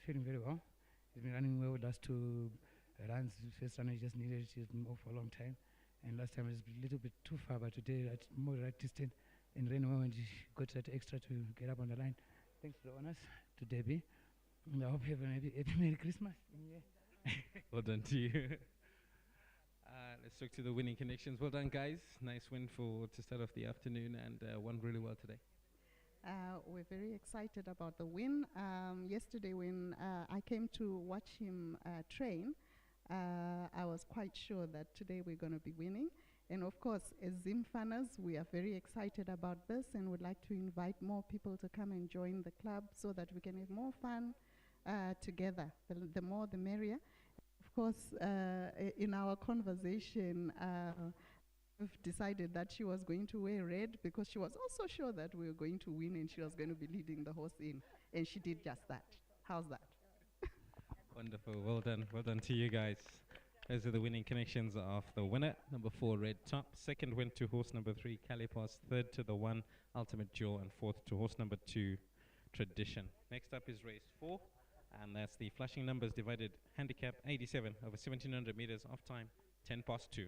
feeling very well. He's been running well with last 2 runs. First run he just needed to move for a long time. And last time it was a little bit too far, but today at more right distance and ran well and he got that extra to get up on the line. Thanks to the owners, to Debbie. And I hope you have a happy Merry Christmas. Yeah. Well done to you. Let's talk to the winning connections. Well done, guys. Nice win to start off the afternoon, and won really well today. We're very excited about the win. Yesterday when I came to watch him train, I was quite sure that today we're going to be winning. And of course, as Zimfanners, we are very excited about this and would like to invite more people to come and join the club so that we can have more fun together. The more, the merrier. Of course, in our conversation, we've decided that she was going to wear red because she was also sure that we were going to win and she was going to be leading the horse in. And she did just that. How's that? Wonderful. Well done. Well done to you guys. Those are the winning connections of the winner. Number 4, Red Top. Second went to horse number 3, Calipos. Third to the 1, Ultimate Jewel. And fourth to horse number 2, Tradition. Next up is race 4. And that's the flashing numbers divided handicap 87 over 1700 meters off time, 10 past 2.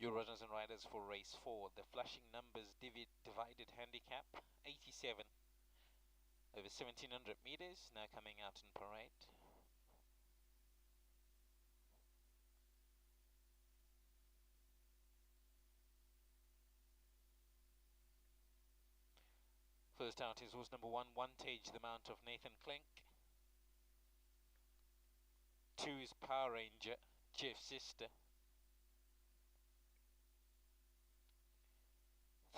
Your runners and riders for race 4, the flashing numbers divided handicap, 87, over 1700 meters, now coming out in parade. First out is horse number 1, Wantage, the mount of Nathan Klink. 2 is Power Ranger, Jeff's sister.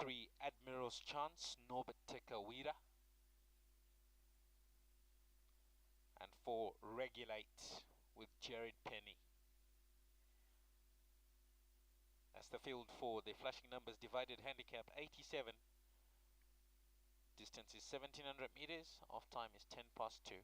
3, Admiral's Chance, Norbert Tekawira. And 4, Regulate with Jared Penny. That's the field for the flashing numbers divided handicap, 87. Distance is 1700 meters, off time is 10 past 2.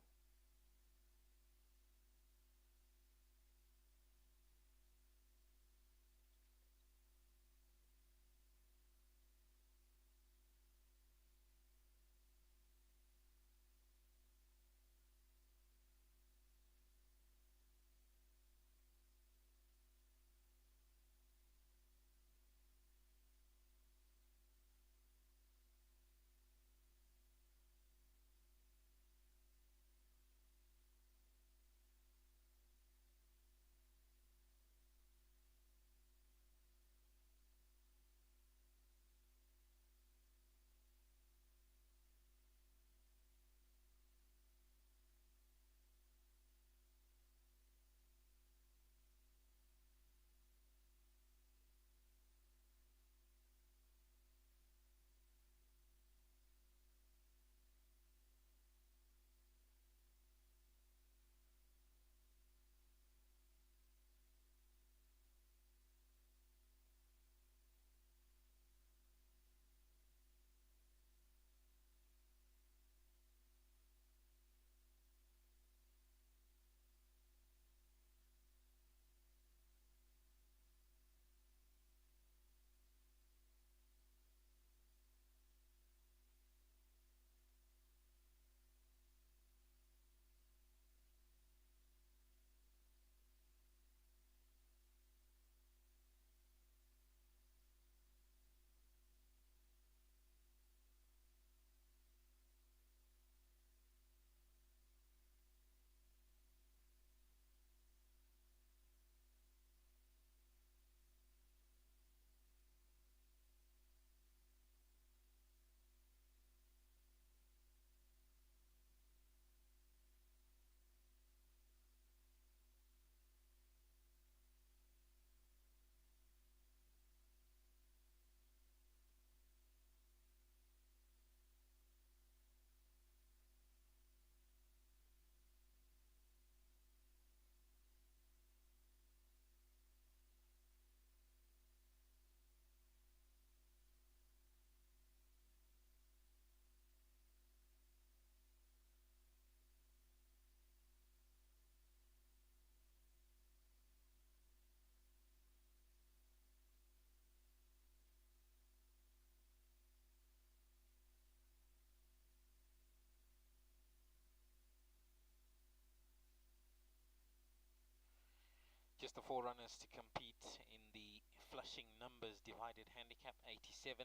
Just the 4 runners to compete in the flashing numbers divided handicap, 87,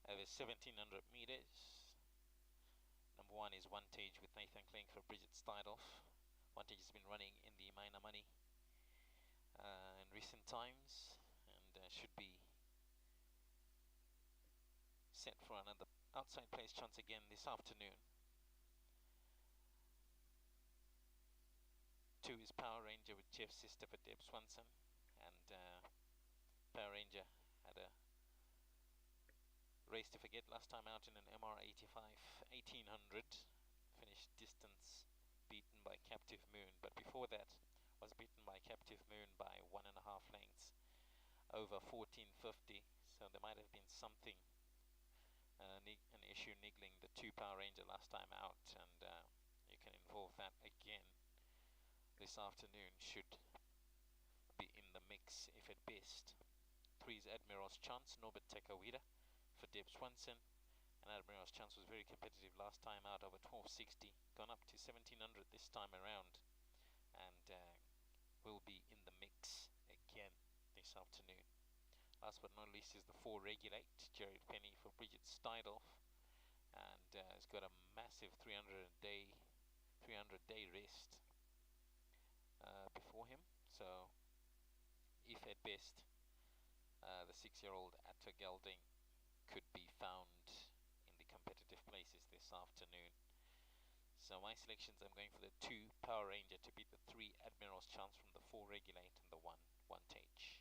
over 1700 meters. Number 1 is Wantage with Nathan Klink for Bridget Steidoff. Wantage has been running in the minor money in recent times and should be set for another outside place chance again this afternoon. 2 is Power Ranger with Jeff's sister for Deb Swanson, and Power Ranger had a race to forget last time out in an MR85 1800, finished distance beaten by Captive Moon, but before that was beaten by Captive Moon by 1.5 lengths over 1450, so there might have been something, an issue niggling the 2 Power Ranger last time out, and you can involve that again this afternoon, should be in the mix if at best. 3 is Admiral's Chance, Norbert Tekawira for Deb Swanson, and Admiral's Chance was very competitive last time out, over 1260, gone up to 1700 this time around, and will be in the mix again this afternoon. last but not least is the 4 Regulate, Jared Penny for Bridget Steidoff, and has got a massive 300-day rest before him. So, if at best, the 6-year-old Atta Gelding could be found in the competitive places this afternoon. So my selections, I'm going for the 2 Power Ranger to beat the 3 Admiral's Chance from the 4 Regulate and the 1 Wantage.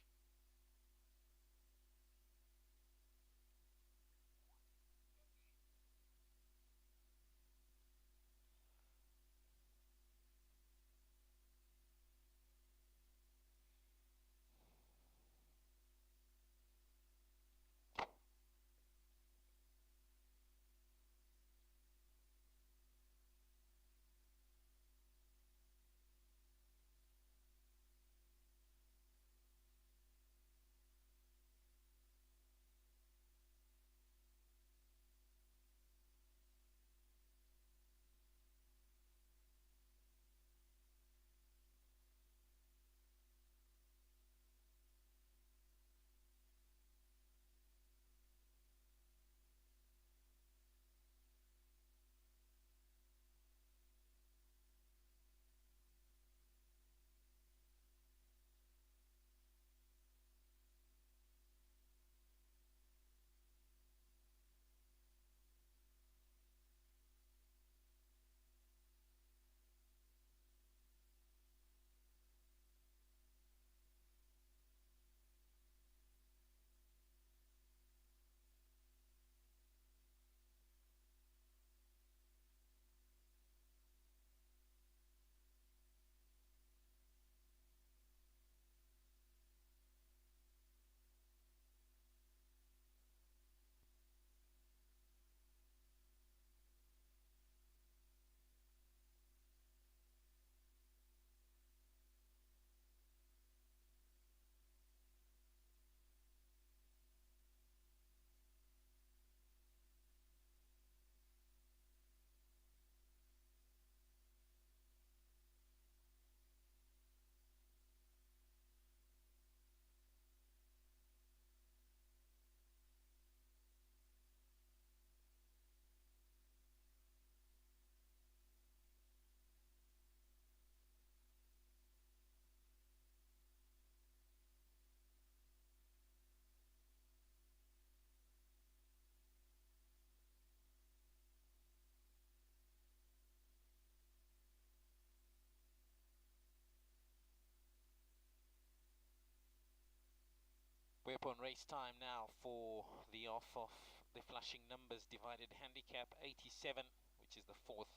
We're upon race time now for the off of the flashing numbers divided handicap 87, which is the 4th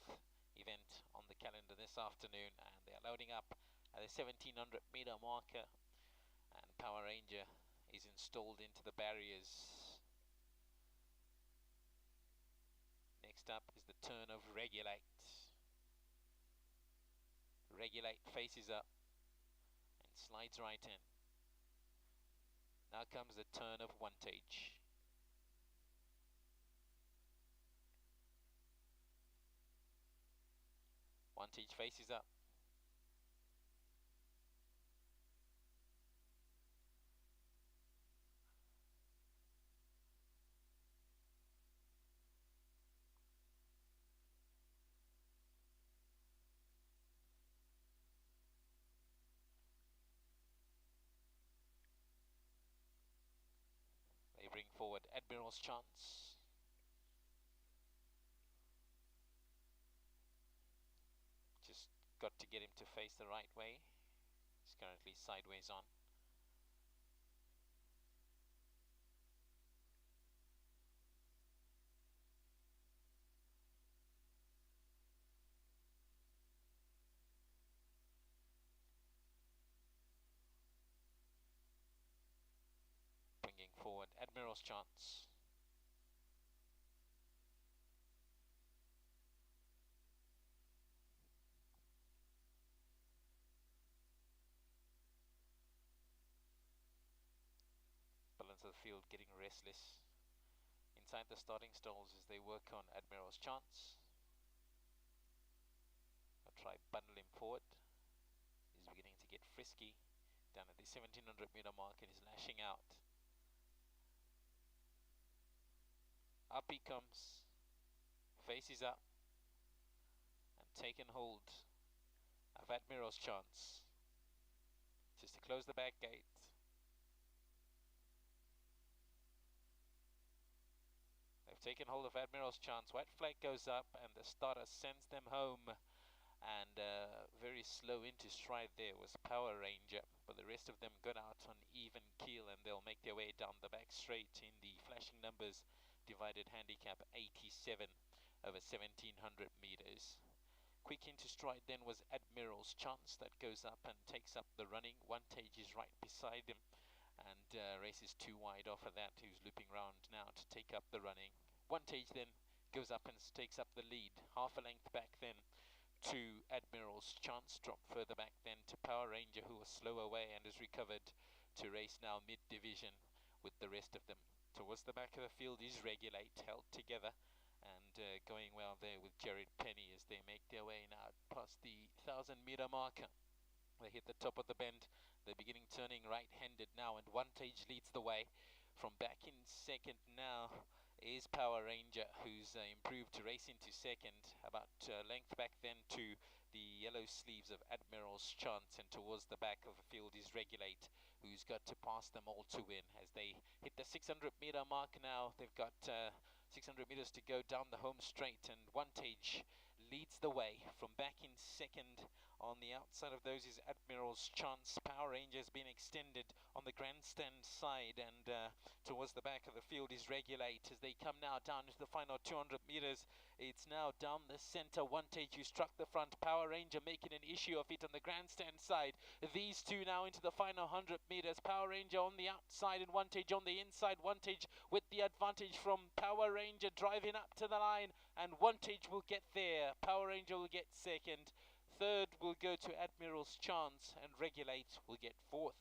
event on the calendar this afternoon, and they're loading up at the 1700 meter marker, and Power Ranger is installed into the barriers. Next up is the turn of Regulate. Regulate faces up and slides right in. Now comes the turn of Wantage. Wantage faces up. They bring forward Admiral's Chance. Just got to get him to face the right way. He's currently sideways on. Bringing forward Admiral's Chance. Balance of the field getting restless inside the starting stalls as they work on Admiral's Chance. I'll try bundle him forward. He's beginning to get frisky down at the 1700 meter mark and is lashing out. Up he comes, faces up, and taken hold of Admiral's Chance. Just to close the back gate. They've taken hold of Admiral's Chance. White flag goes up and the starter sends them home. And very slow into stride there was Power Ranger, but the rest of them got out on even keel, and they'll make their way down the back straight in the flashing numbers divided handicap 87 over 1700 meters. Quick into stride then was Admiral's Chance, that goes up and takes up the running. One Tage is right beside him and races too wide off of that, who's looping round now to take up the running. One Tage then goes up and takes up the lead, half a length back then to Admiral's Chance, drop further back then to Power Ranger, who was slow away and has recovered to race now mid-division with the rest of them. Towards the back of the field is Regulate, held together and going well there with Jared Penny as they make their way now past the 1,000-meter marker. They hit the top of the bend. They're beginning turning right-handed now, and One Tage leads the way. From back in second now is Power Ranger, who's improved to race into second, about length back then to the yellow sleeves of Admiral's Chance, and towards the back of the field is Regulate, who's got to pass them all to win. As they hit the 600-meter mark now, they've got 600 meters to go down the home straight, and One Tage leads the way. From back in second, on the outside of those is Admiral's Chance. Power Ranger has been extended on the grandstand side, and towards the back of the field is Regulate as they come now down into the final 200 meters. It's now down the center. One Tage who struck the front. Power Ranger making an issue of it on the grandstand side. These two now into the final 100 meters. Power Ranger on the outside and One Tage on the inside. One Tage with the advantage from Power Ranger driving up to the line, and One Tage will get there. Power Ranger will get second. Third will go to Admiral's Chance, and Regulate will get fourth.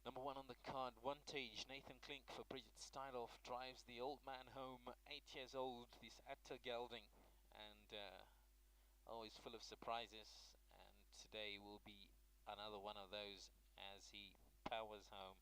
Number one on the card, One Tage. Nathan Klink for Bridget Styloff drives the old man home, 8 years old, this Atta Gelding, and always full of surprises, and today will be another one of those as he powers home.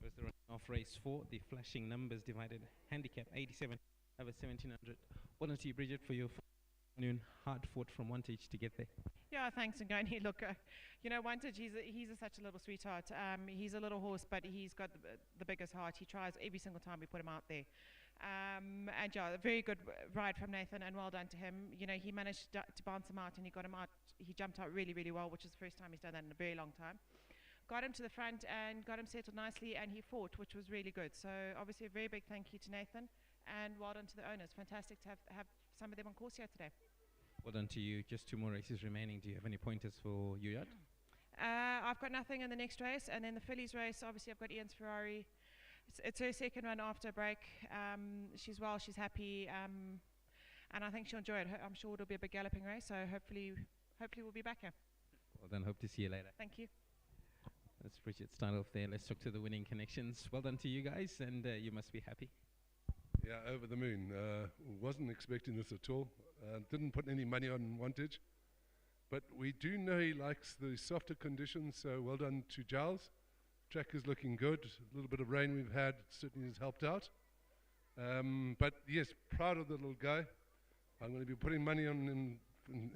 Was the running of race 4, the flashing numbers divided handicap 87 over 1700. Well done to you, Bridget, for your afternoon hard fought from Wantage to get there. Yeah, thanks, Ngoni. Look, Wantage, he's such a little sweetheart. He's a little horse, but he's got the biggest heart. He tries every single time we put him out there. And yeah, a very good ride from Nathan, and well done to him. He managed to bounce him out, and he got him out. He jumped out really, really well, which is the first time he's done that in a very long time. Got him to the front and got him settled nicely, and he fought, which was really good. So obviously a very big thank you to Nathan, and well done to the owners. Fantastic to have some of them on course here today. Well done to you. Just 2 more races remaining. Do you have any pointers for you yet? I've got nothing in the next race, and then the fillies race, obviously I've got Ian's Ferrari. It's her second run after a break. She's well, she's happy, and I think she'll enjoy it. I'm sure it'll be a big galloping race, so hopefully we'll be back here. Well done. Hope to see you later. Thank you. That's Bridget start off there. Let's talk to the winning connections. Well done to you guys, and you must be happy. Yeah, over the moon. Wasn't expecting this at all. Didn't put any money on Wantage. But we do know he likes the softer conditions, so well done to Giles. Track is looking good. A little bit of rain we've had certainly has helped out. But yes, proud of the little guy. I'm going to be putting money on him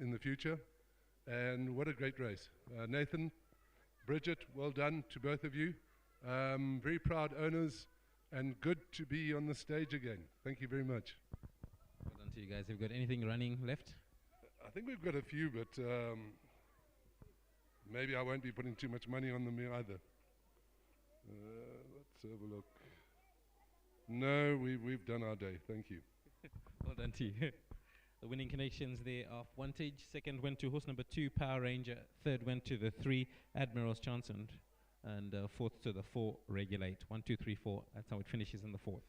in the future. And what a great race. Nathan, Bridget, well done to both of you. Very proud owners, and good to be on the stage again. Thank you very much. Well done to you guys. Have you got anything running left? I think we've got a few, but maybe I won't be putting too much money on them either. Let's have a look. No, we've done our day. Thank you. Well done to you. The winning connections there of Wantage. Second went to horse number 2, Power Ranger. Third went to the 3, Admiral's Chancellor. And fourth to the 4, Regulate. 1, 2, 3, 4. That's how it finishes in the fourth.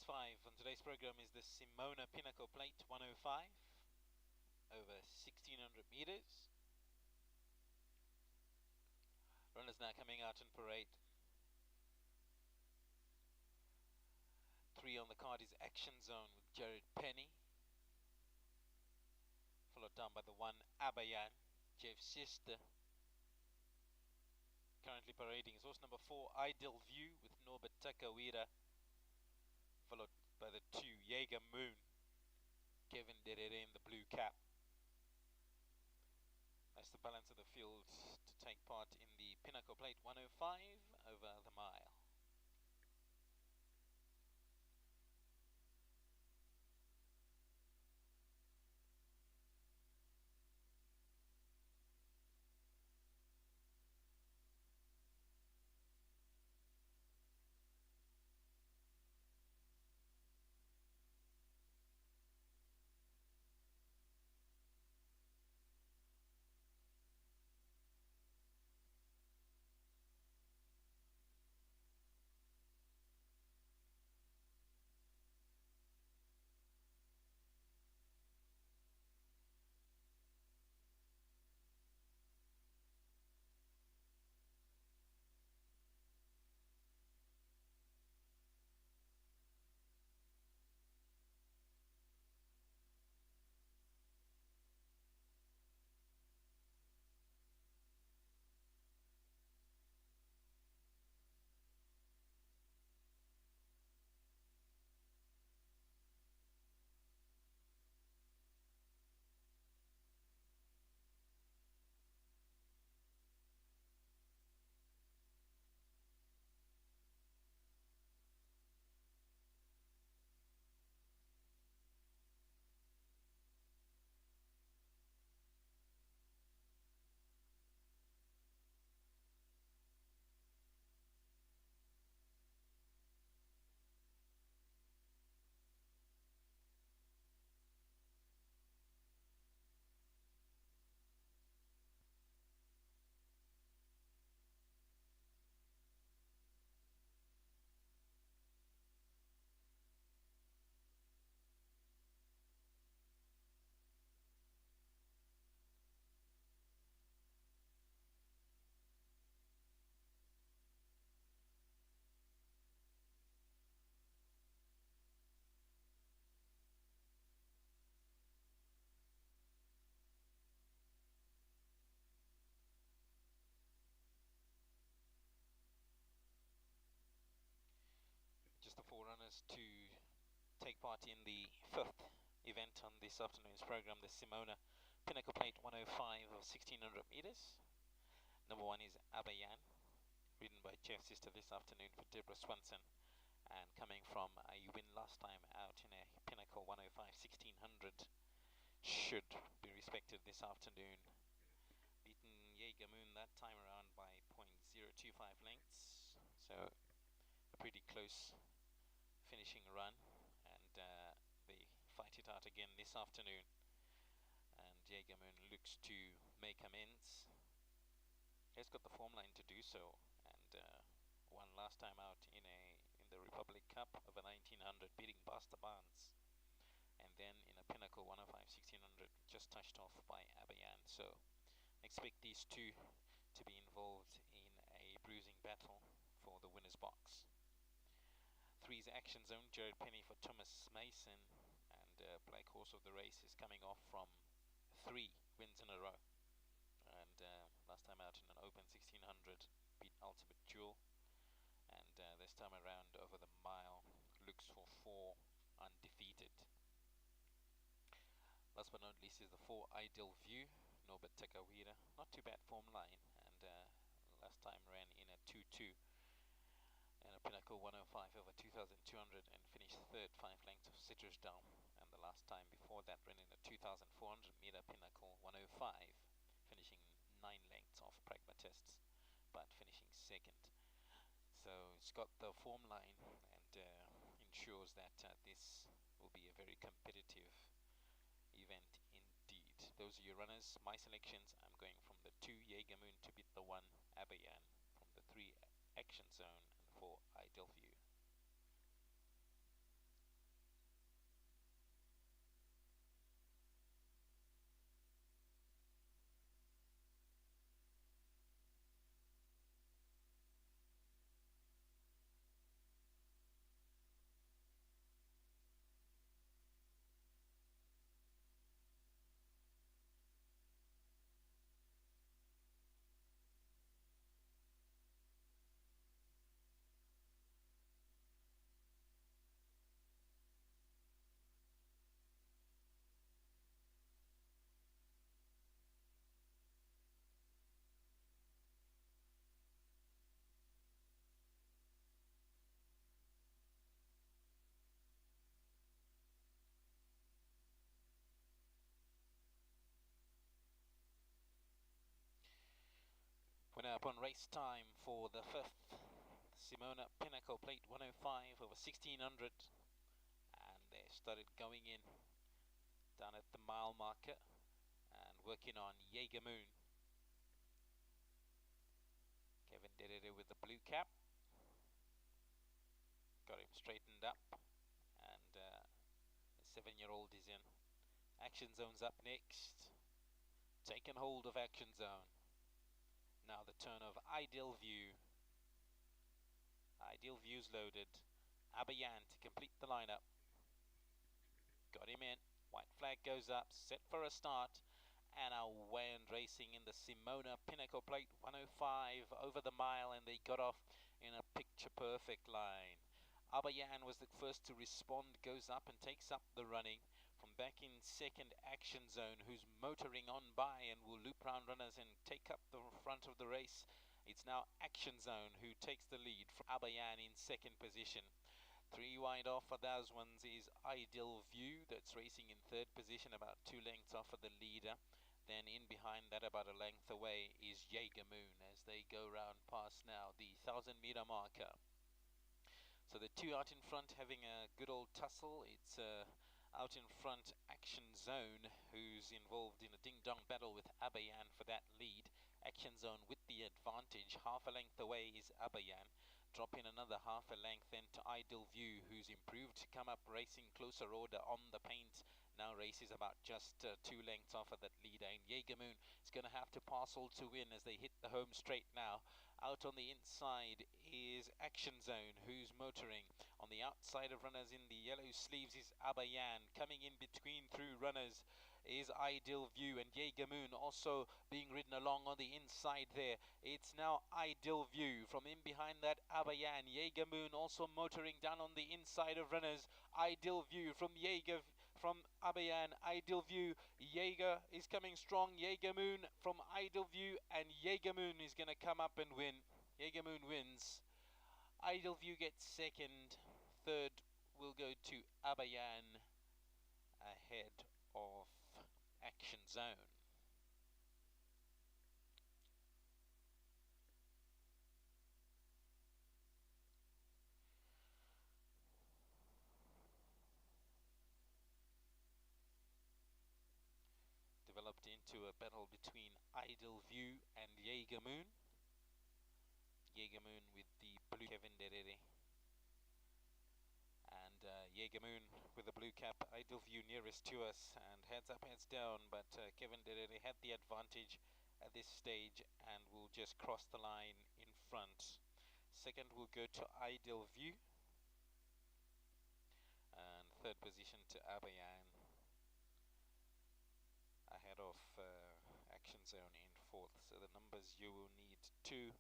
5 on today's program is the Simona Pinnacle Plate 105 over 1600 meters. Runners now coming out in parade. 3 on the card is Action Zone with Jared Penny, followed down by the 1 Abayan, Jeff's sister. Currently parading is horse number 4 Ideal View with Norbert Takawira, followed by the 2 Jaeger Moon, Kevin Derere in the blue cap. That's the balance of the field to take part in the Pinnacle Plate 105 over the mile. Just the 4 runners to take part in the 5th event on this afternoon's program, the Simona Pinnacle Plate 105 of 1600 meters. Number 1 is Abayan, ridden by Jeff's sister this afternoon for Deborah Swanson, and coming from a win last time out in a Pinnacle 105 1600, should be respected this afternoon. Beaten Jaeger Moon that time around by 0.025 lengths, so a pretty close finishing run, and they fight it out again this afternoon, and Jaeger Moon looks to make amends. He's got the form line to do so, and won last time out in the Republic Cup over 1900, beating Buster Barnes, and then in a Pinnacle 105 1600 just touched off by Abayan. So expect these two to be involved in a bruising battle for the winner's box. 3's Action Zone, Jared Penny for Thomas Mason, and Black Horse of the race is coming off from 3 wins in a row, and last time out in an open 1600 beat Ultimate Jewel, and this time around over the mile looks for 4 undefeated. Last but not least is the 4 Ideal View, Norbert Takawira, not too bad form line, and last time ran in a 2-2 and a Pinnacle 105 over 2200 and finished 3rd 5 lengths of Citrus Down, and the last time before that ran in a 2400 meter Pinnacle 105, finishing 9 lengths off Pragmatists, but finishing 2nd. So it's got the form line, and ensures that this will be a very competitive event indeed. Those are your runners. My selections, I'm going from the 2 Jaeger Moon to beat the 1 Abayan, from the 3 Action Zone, and the 4 Ideal View. up on race time for the 5th Simona Pinnacle Plate 105 over 1600, and they started going in down at the mile marker and working on Jaeger Moon. Kevin Derere with the blue cap, got him straightened up, and the 7-year-old is in. Action Zone's up next, taken hold of Action Zone. Now the turn of Ideal View. Ideal View's loaded. Abayan to complete the lineup. Got him in. White flag goes up, set for a start, and away and racing in the Simona Pinnacle Plate 105 over the mile, and they got off in a picture-perfect line. Abayan was the first to respond, goes up and takes up the running. From back in second, Action Zone, who's motoring on by and will loop round runners and take up the front of the race. It's now Action Zone who takes the lead from Abayan in second position. 3 wide off for those ones is Ideal View, that's racing in third position, about 2 lengths off of the leader. Then in behind that, about a length away, is Jaeger Moon as they go round past now the 1,000-meter marker. So the two out in front having a good old tussle. It's out in front Action Zone, who's involved in a ding-dong battle with Abayan for that lead. Action Zone with the advantage. Half a length away is Abayan. Drop in another half a length then to Ideal View, who's improved to come up racing closer order on the paint. Now races about just 2 lengths off of that leader. And Jaeger Moon is going to have to pass all to win as they hit the home straight now. Out on the inside is Action Zone, who's motoring. On the outside of runners in the yellow sleeves is Abayan. Coming in between through runners is Ideal View, and Jaeger Moon also being ridden along on the inside there. It's now Ideal View. From in behind that, Abayan. Jaeger Moon also motoring down on the inside of runners. Ideal View from Abayan. Ideal View. Jaeger is coming strong. Jaeger Moon from Ideal View, and Jaeger Moon is going to come up and win. Jaeger Moon wins. Ideal View gets second. Third will go to Abayan ahead of Action Zone. Developed into a battle between Ideal View and Jaeger Moon. Jaeger Moon with the blue Kevin Derere. And Jaeger Moon with the blue cap. Ideal View nearest to us, and heads up, heads down, but Kevin Derere had the advantage at this stage and will just cross the line in front. Second will go to Ideal View, and third position to Abayan, ahead of Action Zone in fourth. So the numbers you will need 2,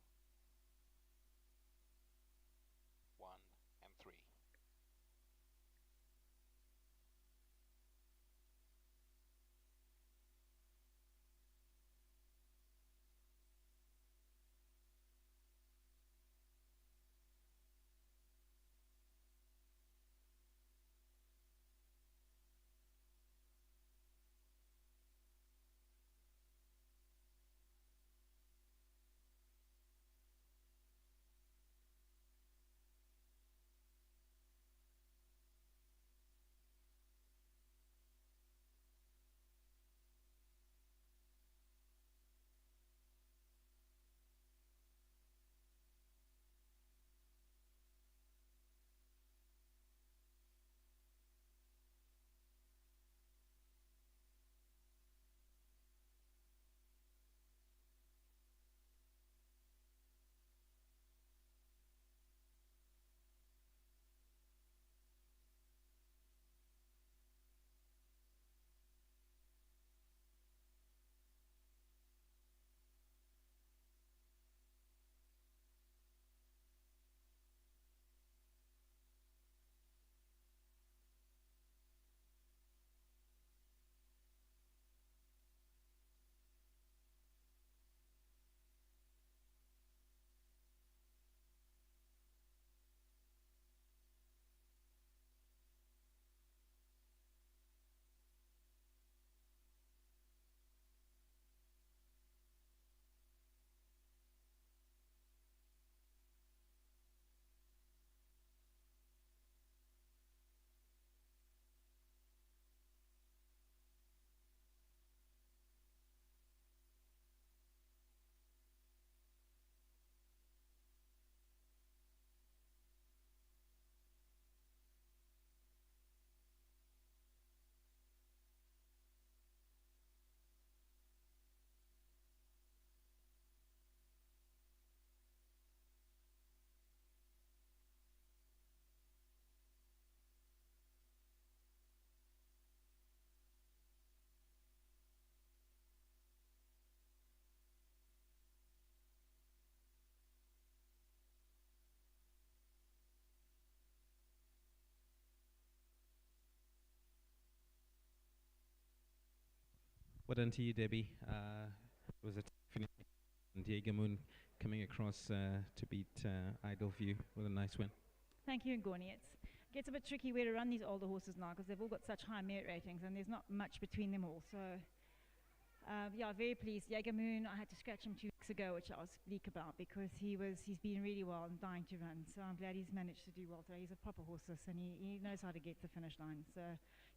1 and 3. Well done to you, Debbie. Was it Diego Moon coming across to beat Idle View with a nice win? Thank you, Ngoni. It gets a bit tricky where to run these older horses now because they've all got such high merit ratings and there's not much between them all. So, yeah, very pleased. Jaeger Moon, I had to scratch him 2 weeks ago, which I was bleak about because he's been really well and dying to run. So I'm glad he's managed to do well today. He's a proper horseless and he knows how to get to the finish line. So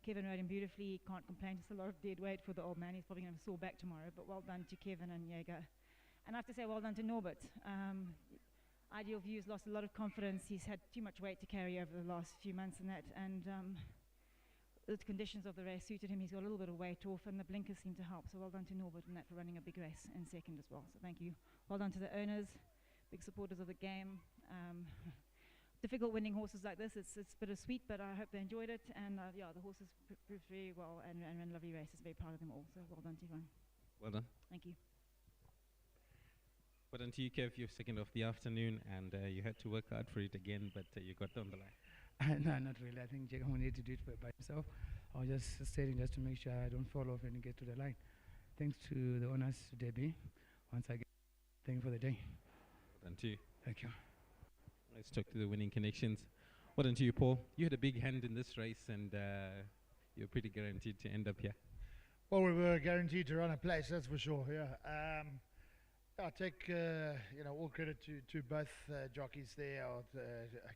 Kevin rode him beautifully. Can't complain. Just a lot of dead weight for the old man. He's probably going to sore back tomorrow. But well done to Kevin and Jaeger. And I have to say well done to Norbert. Ideal View's lost a lot of confidence. He's had too much weight to carry over the last few months and that. And the conditions of the race suited him. He's got a little bit of weight off and the blinkers seem to help. So well done to Norbert and that for running a big race in second as well. So thank you. Well done to the owners, big supporters of the game. Difficult winning horses like this. It's bittersweet, but I hope they enjoyed it. And yeah, the horses proved very well and ran lovely races. Very proud of them all. So well done to everyone. Well done. Thank you. Well done to you, Kev. You're second of the afternoon, and you had to work hard for it again, but you got down the line. No, not really. I think Jacob needed to do it by himself. I was just stating just to make sure I don't fall off and get to the line. Thanks to the owners, Debbie. Once again, thank you for the day. Well done to you. Thank you. Let's talk to the winning connections. Well done to you, Paul. You had a big hand in this race, and you're pretty guaranteed to end up here. Well, we were guaranteed to run a place, that's for sure. Yeah. I take all credit to both jockeys there,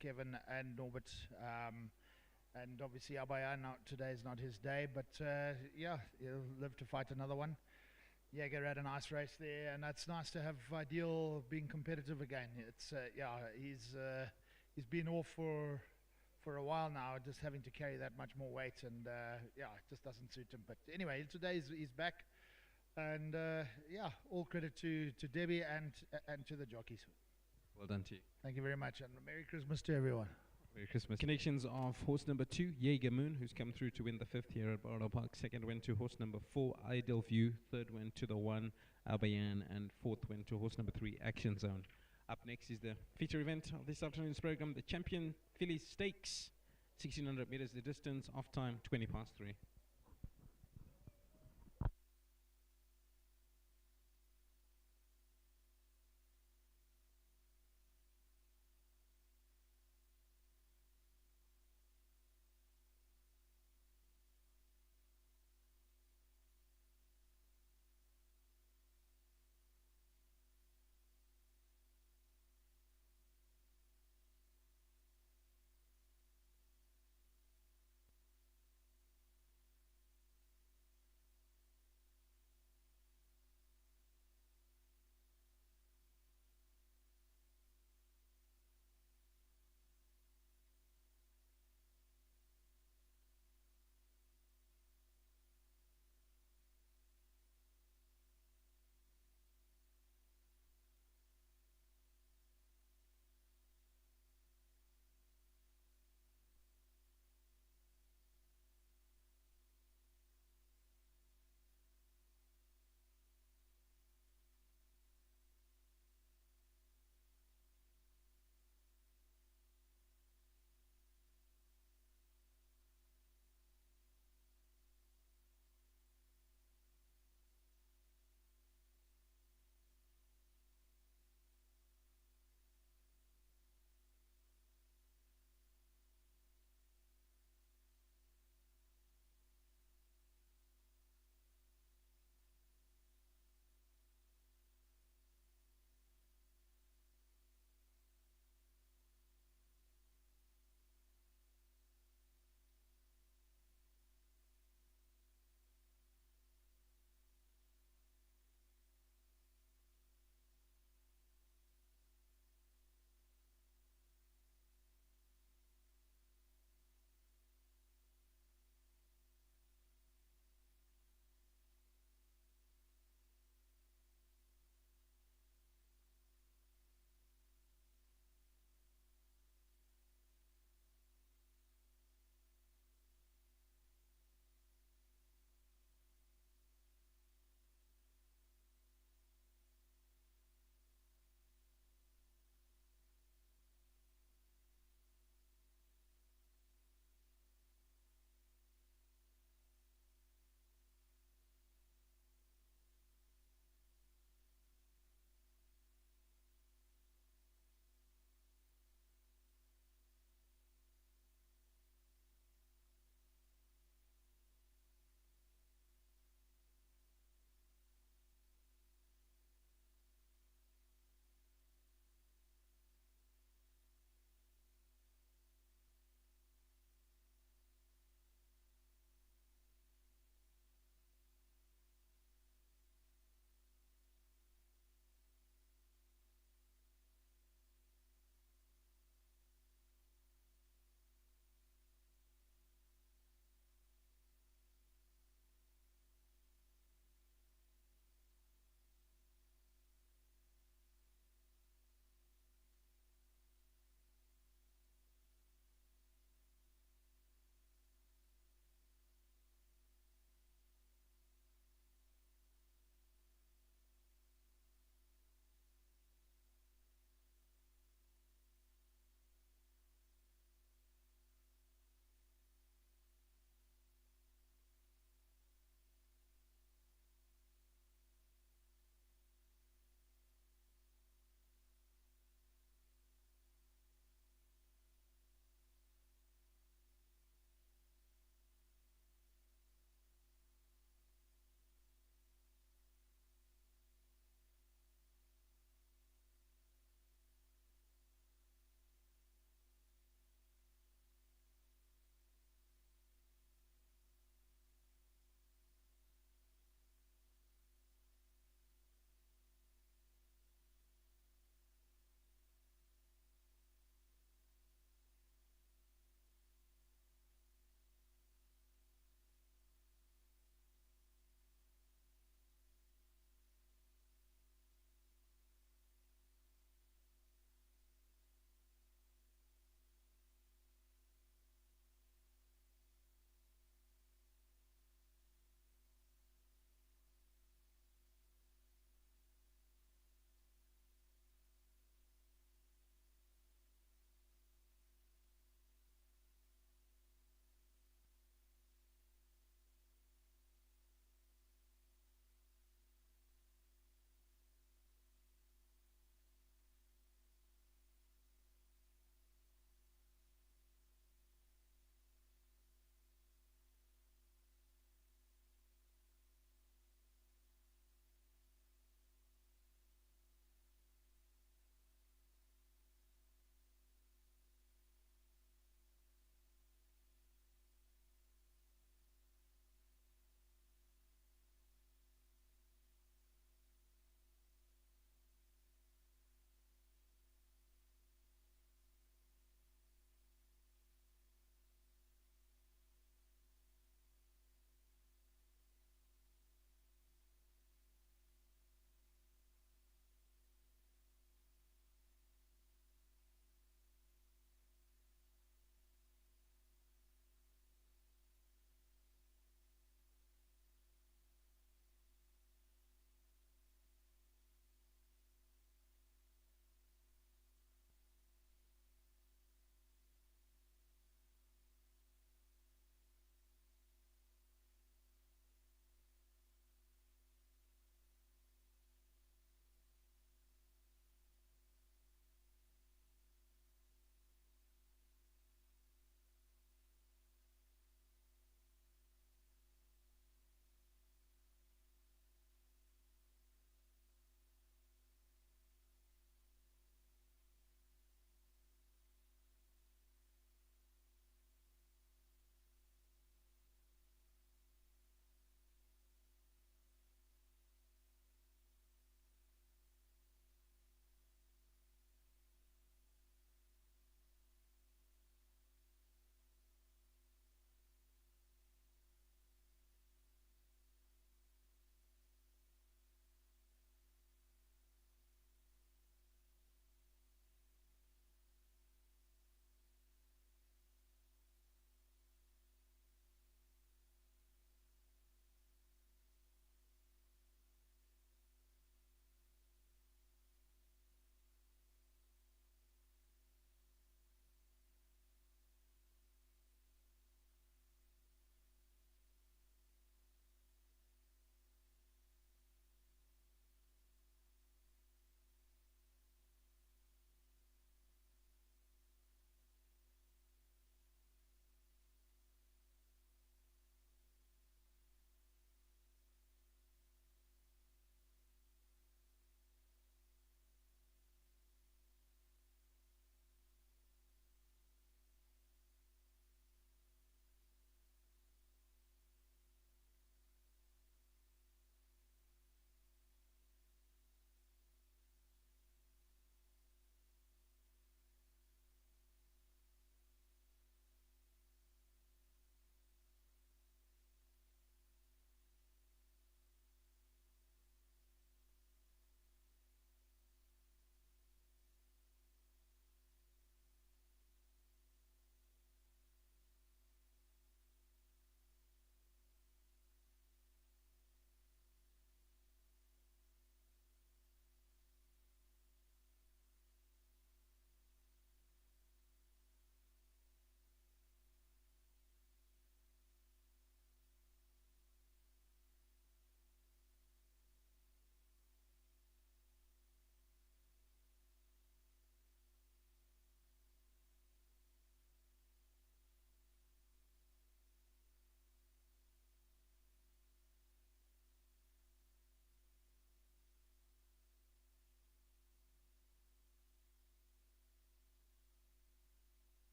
Kevin and Norbert, and obviously Abayan. Today is not his day, but yeah, he'll live to fight another one. Jaeger had a nice race there, and it's nice to have Ideal being competitive again. It's he's been off for a while now, just having to carry that much more weight, and yeah, it just doesn't suit him. But anyway, today he's back. And yeah, all credit to Debbie and to the jockeys. Well done to you. Thank you very much, and Merry Christmas to everyone. Merry Christmas. Connections of horse number 2, Jaeger Moon, who's come through to win the 5th here at Borrowdale Park. Second went to horse number 4, Idle View. Third went to the 1, Abayan, and fourth went to horse number 3, Action Zone. Up next is the feature event of this afternoon's program, the Champion Fillies Stakes. 1600 meters the distance, off time 20 past 3.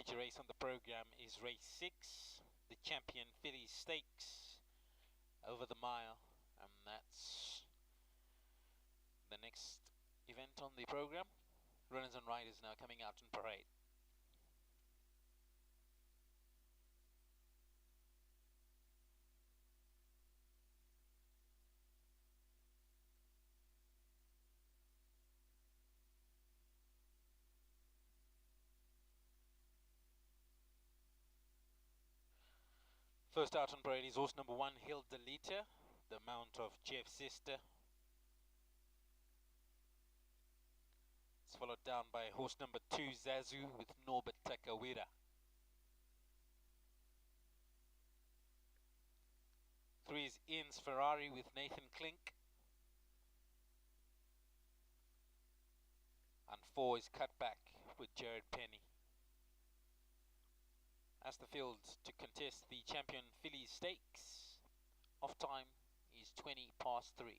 feature race on the program is race 6, the Champion Filly Stakes, over the mile, and that's the next event on the program. Runners and riders now coming out in parade. First out on parade is horse number 1, Hildelita, the mount of Jeff's sister. It's followed down by horse number 2, Zazu, with Norbert Takawira. 3 is Ian's Ferrari with Nathan Klink. And 4 is Cutback with Jared Penny. As the field to contest the Champion Filly Stakes, off time is 20 past 3.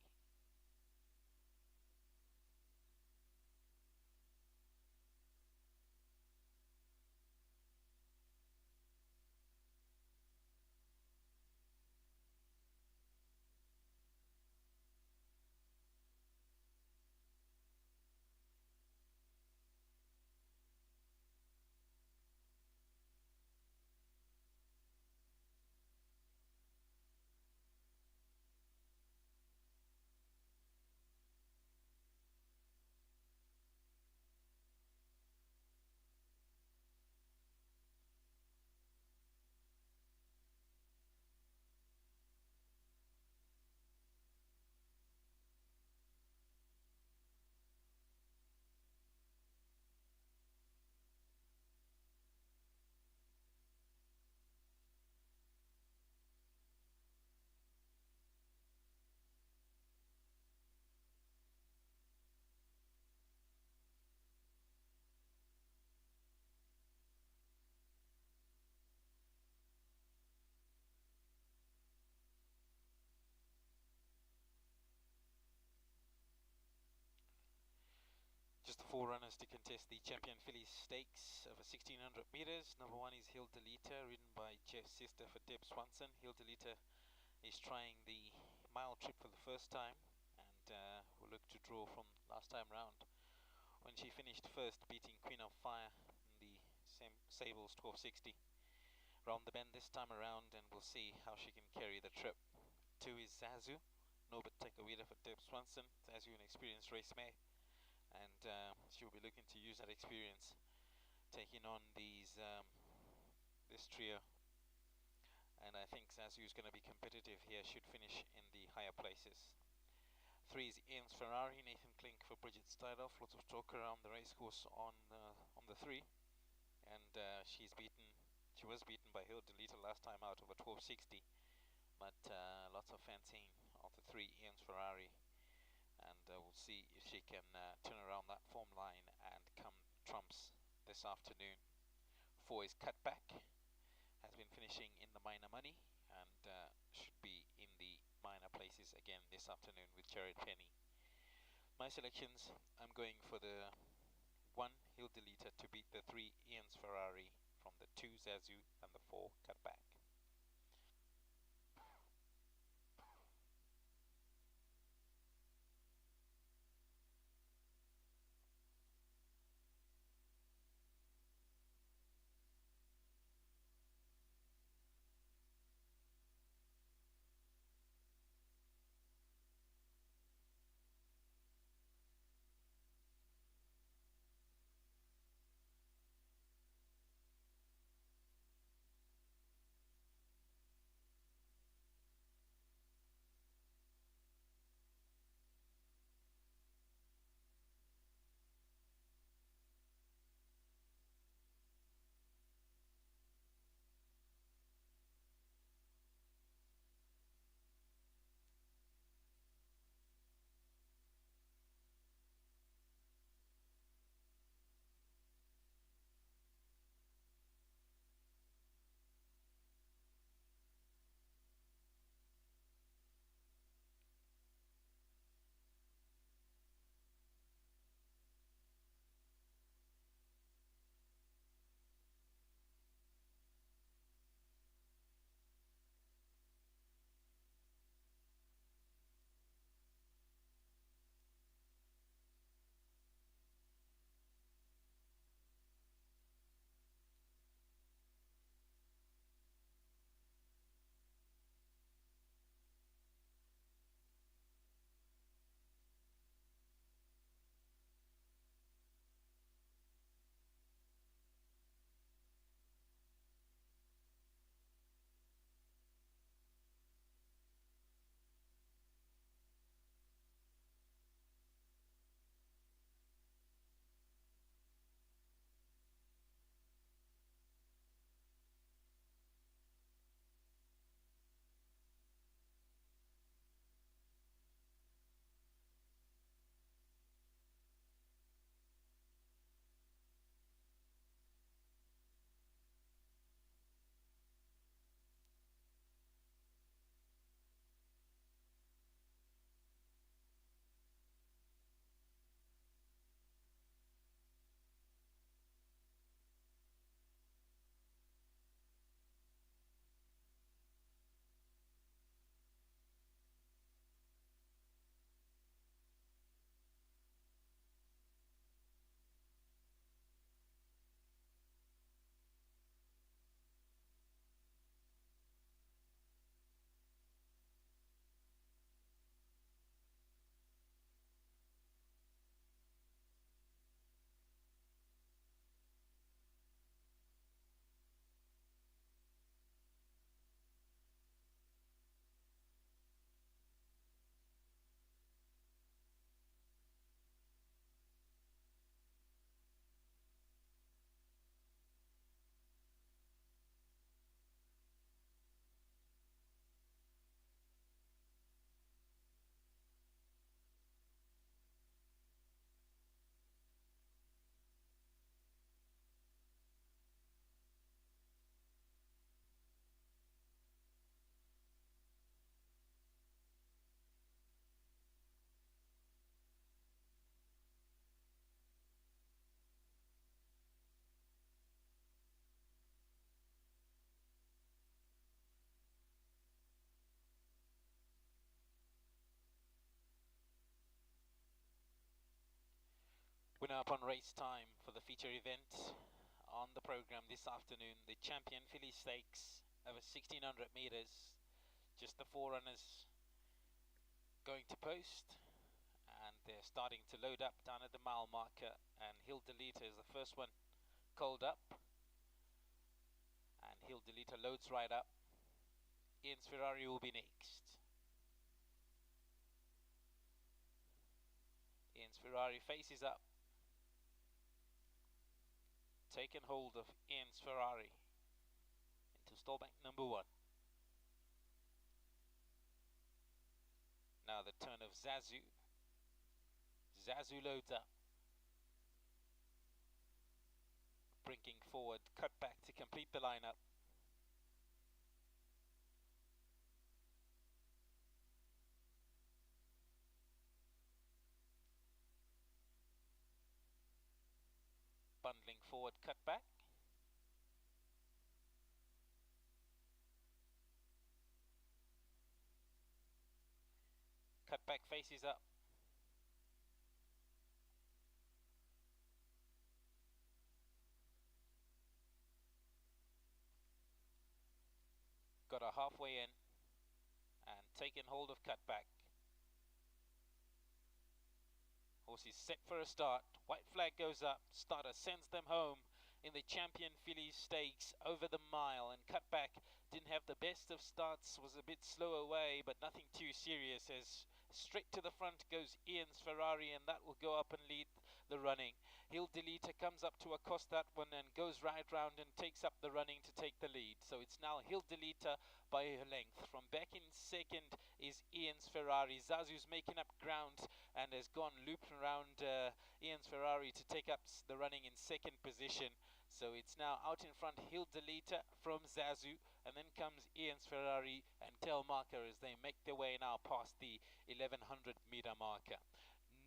Just the 4 runners to contest the Champion Filly Stakes over 1600 meters. Number 1 is Hildelita, ridden by Jeff's sister for Deb Swanson. Hildelita is trying the mile trip for the first time, and will look to draw from last time round when she finished first, beating Queen of Fire in the Sables 1260. Round the bend this time around, and we'll see how she can carry the trip. 2 is Zazu, Norbert Takawira for Deb Swanson. Zazu, an experienced race mare, and she will be looking to use that experience, taking on this trio. And I think Zazu is going to be competitive here, should finish in the higher places. 3 is Ian's Ferrari, Nathan Klink for Bridget Styloff. Lots of talk around the racecourse on the 3, and she was beaten by Hildelita last time out over 1260, but lots of fancying of the 3, Ian's Ferrari, and we'll see if she can turn around that form line and come trumps this afternoon. 4 is Cutback, has been finishing in the minor money, and should be in the minor places again this afternoon with Jared Penny. My selections, I'm going for the 1 Hildelita to beat the 3 Ian's Ferrari, from the 2 Zazu and the 4 Cutback. Coming up on race time for the feature event on the program this afternoon, the Champion Filly Stakes over 1600 meters. Just the forerunners going to post, and they're starting to load up down at the mile marker, and Hill Delita is the first one cold up, and Hill Delita loads right up. Ian's Ferrari will be next. Ian's Ferrari faces up, taken hold of Ian's Ferrari into stallbank number 1. Now the turn of Zazu. Zazu loads up, bringing forward, cut back to complete the lineup. Bundling forward, cut back. Cut back faces up. Got a halfway in and taken hold of cut back. Horse is set for a start. White flag goes up. Starter sends them home in the Champion Filly Stakes over the mile, and cut back didn't have the best of starts, was a bit slow away, but nothing too serious, as straight to the front goes Ian's Ferrari, and that will go up and lead the running. Hill Delita comes up to accost that one and goes right round and takes up the running to take the lead. So it's now Hill Delita by a length. From back in second is Ian's Ferrari. Zazu's making up ground and has gone looped around Ian's Ferrari to take up the running in second position. So it's now out in front, Hill Delita from Zazu, and then comes Ian's Ferrari and Telmarker as they make their way now past the 1100 meter marker.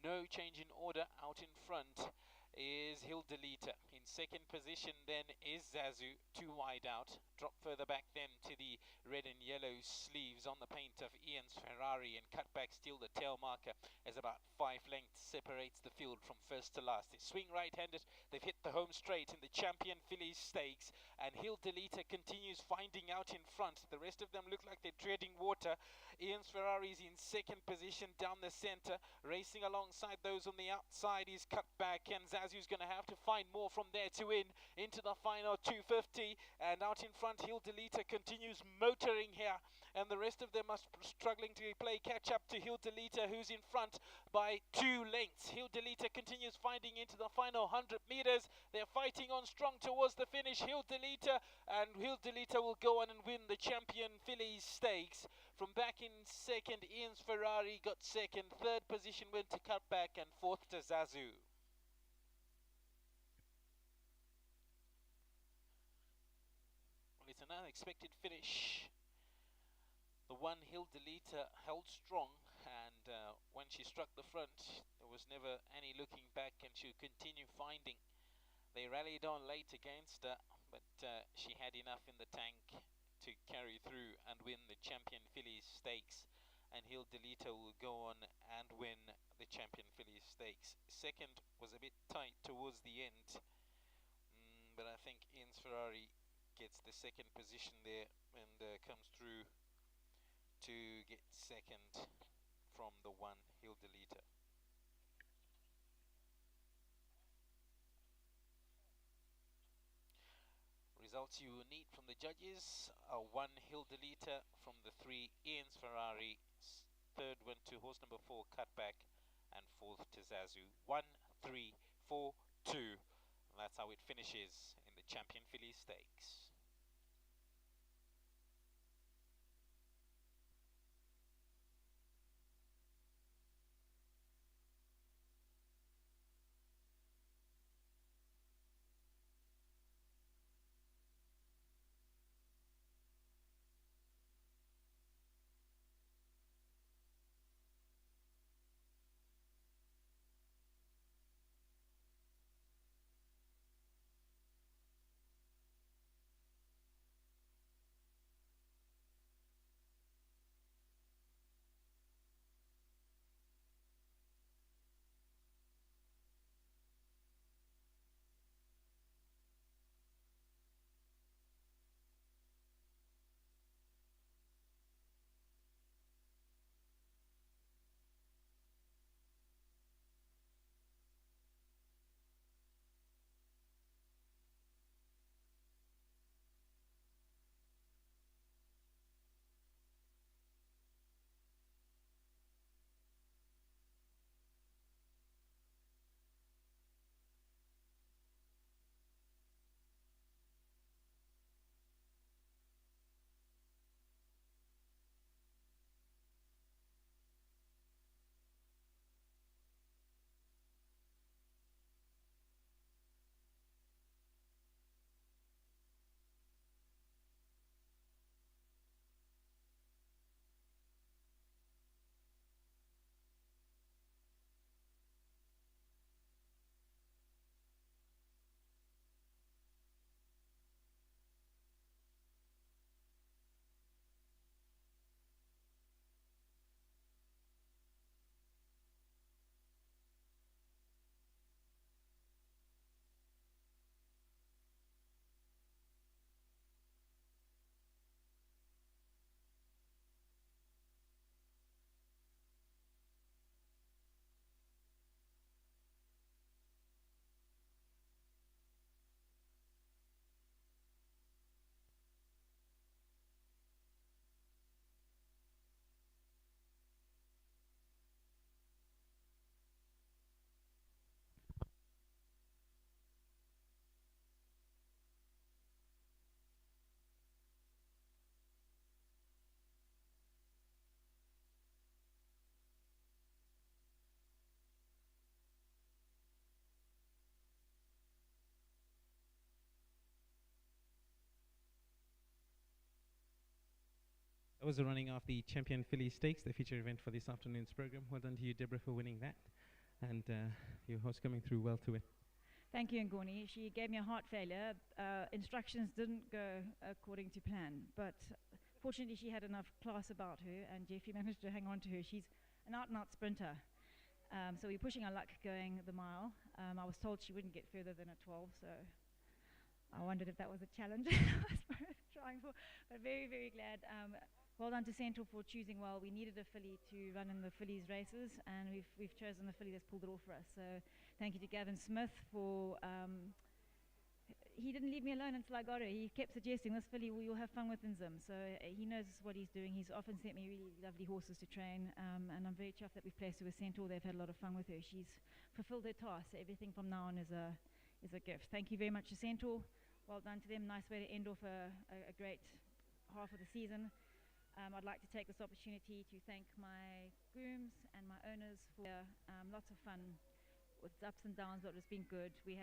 No change in order. Out in front is Hill Delita. In second position then is Zazu, 2 wide out. Drop further back then to the red and yellow sleeves on the paint of Ian's Ferrari, and cut back still the tail marker as about 5 lengths separates the field from first to last. They swing right-handed. They've hit the home straight in the Champion Filly Stakes, and Hill Delita continues finding out in front. The rest of them look like they're treading water. Ian's Ferrari is in second position down the center. Racing alongside those on the outside is cut back, and Zazu's going to have to find more from there to win into the final 250. And out in front, Hill Delita continues motoring here, and the rest of them are struggling to play catch up to Hill Delita, who's in front by 2 lengths. Hill Delita continues finding into the final 100 meters. They're fighting on strong towards the finish, Hill Delita, and Hill Delita will go on and win the Champion Filly Stakes. From back in second, Ian's Ferrari got second. Third position went to Cutback, and fourth to Zazu. Well, it's an unexpected finish. The one, Hill Delita, held strong, and when she struck the front, there was never any looking back, and she would continue finding. They rallied on late against her, but she had enough in the tank to carry through and win the Champion Filly Stakes, and Hill Delita will go on and win the Champion Filly Stakes. Second was a bit tight towards the end, but I think Ian's Ferrari gets the second position there and comes through to get second from the one, Hill Delita. Results you will need from the judges are 1, Hill Delita, from the 3, Ian's Ferrari. Third went to horse number 4, Cutback, and fourth to Zazu. 1, 3, 4, 2. And that's how it finishes in the Champion Filly Stakes. That was the running of the Champion Filly Stakes, the feature event for this afternoon's program. Well done to you, Deborah, for winning that. And your horse coming through well to win. Thank you, Ngoni. She gave me a heart failure. Instructions didn't go according to plan, but fortunately she had enough class about her, and Jeffrey managed to hang on to her. She's an out-and-out sprinter. So we're pushing our luck going the mile. I was told she wouldn't get further than a 12, so I wondered if that was a challenge I was trying for. But very, very glad. Well done to Centaur for choosing well. We needed a filly to run in the fillies races, and we've chosen the filly that's pulled it off for us. So thank you to Gavin Smith for. He didn't leave me alone until I got her. He kept suggesting this filly you'll have fun with in Zim. So he knows what he's doing. He's often sent me really lovely horses to train, and I'm very chuffed that we've placed her with Centaur. They've had a lot of fun with her. She's fulfilled her task. So everything from now on is a gift. Thank you very much to Centaur. Well done to them. Nice way to end off a great half of the season. I'd like to take this opportunity to thank my grooms and my owners for lots of fun with ups and downs, but it's been good. We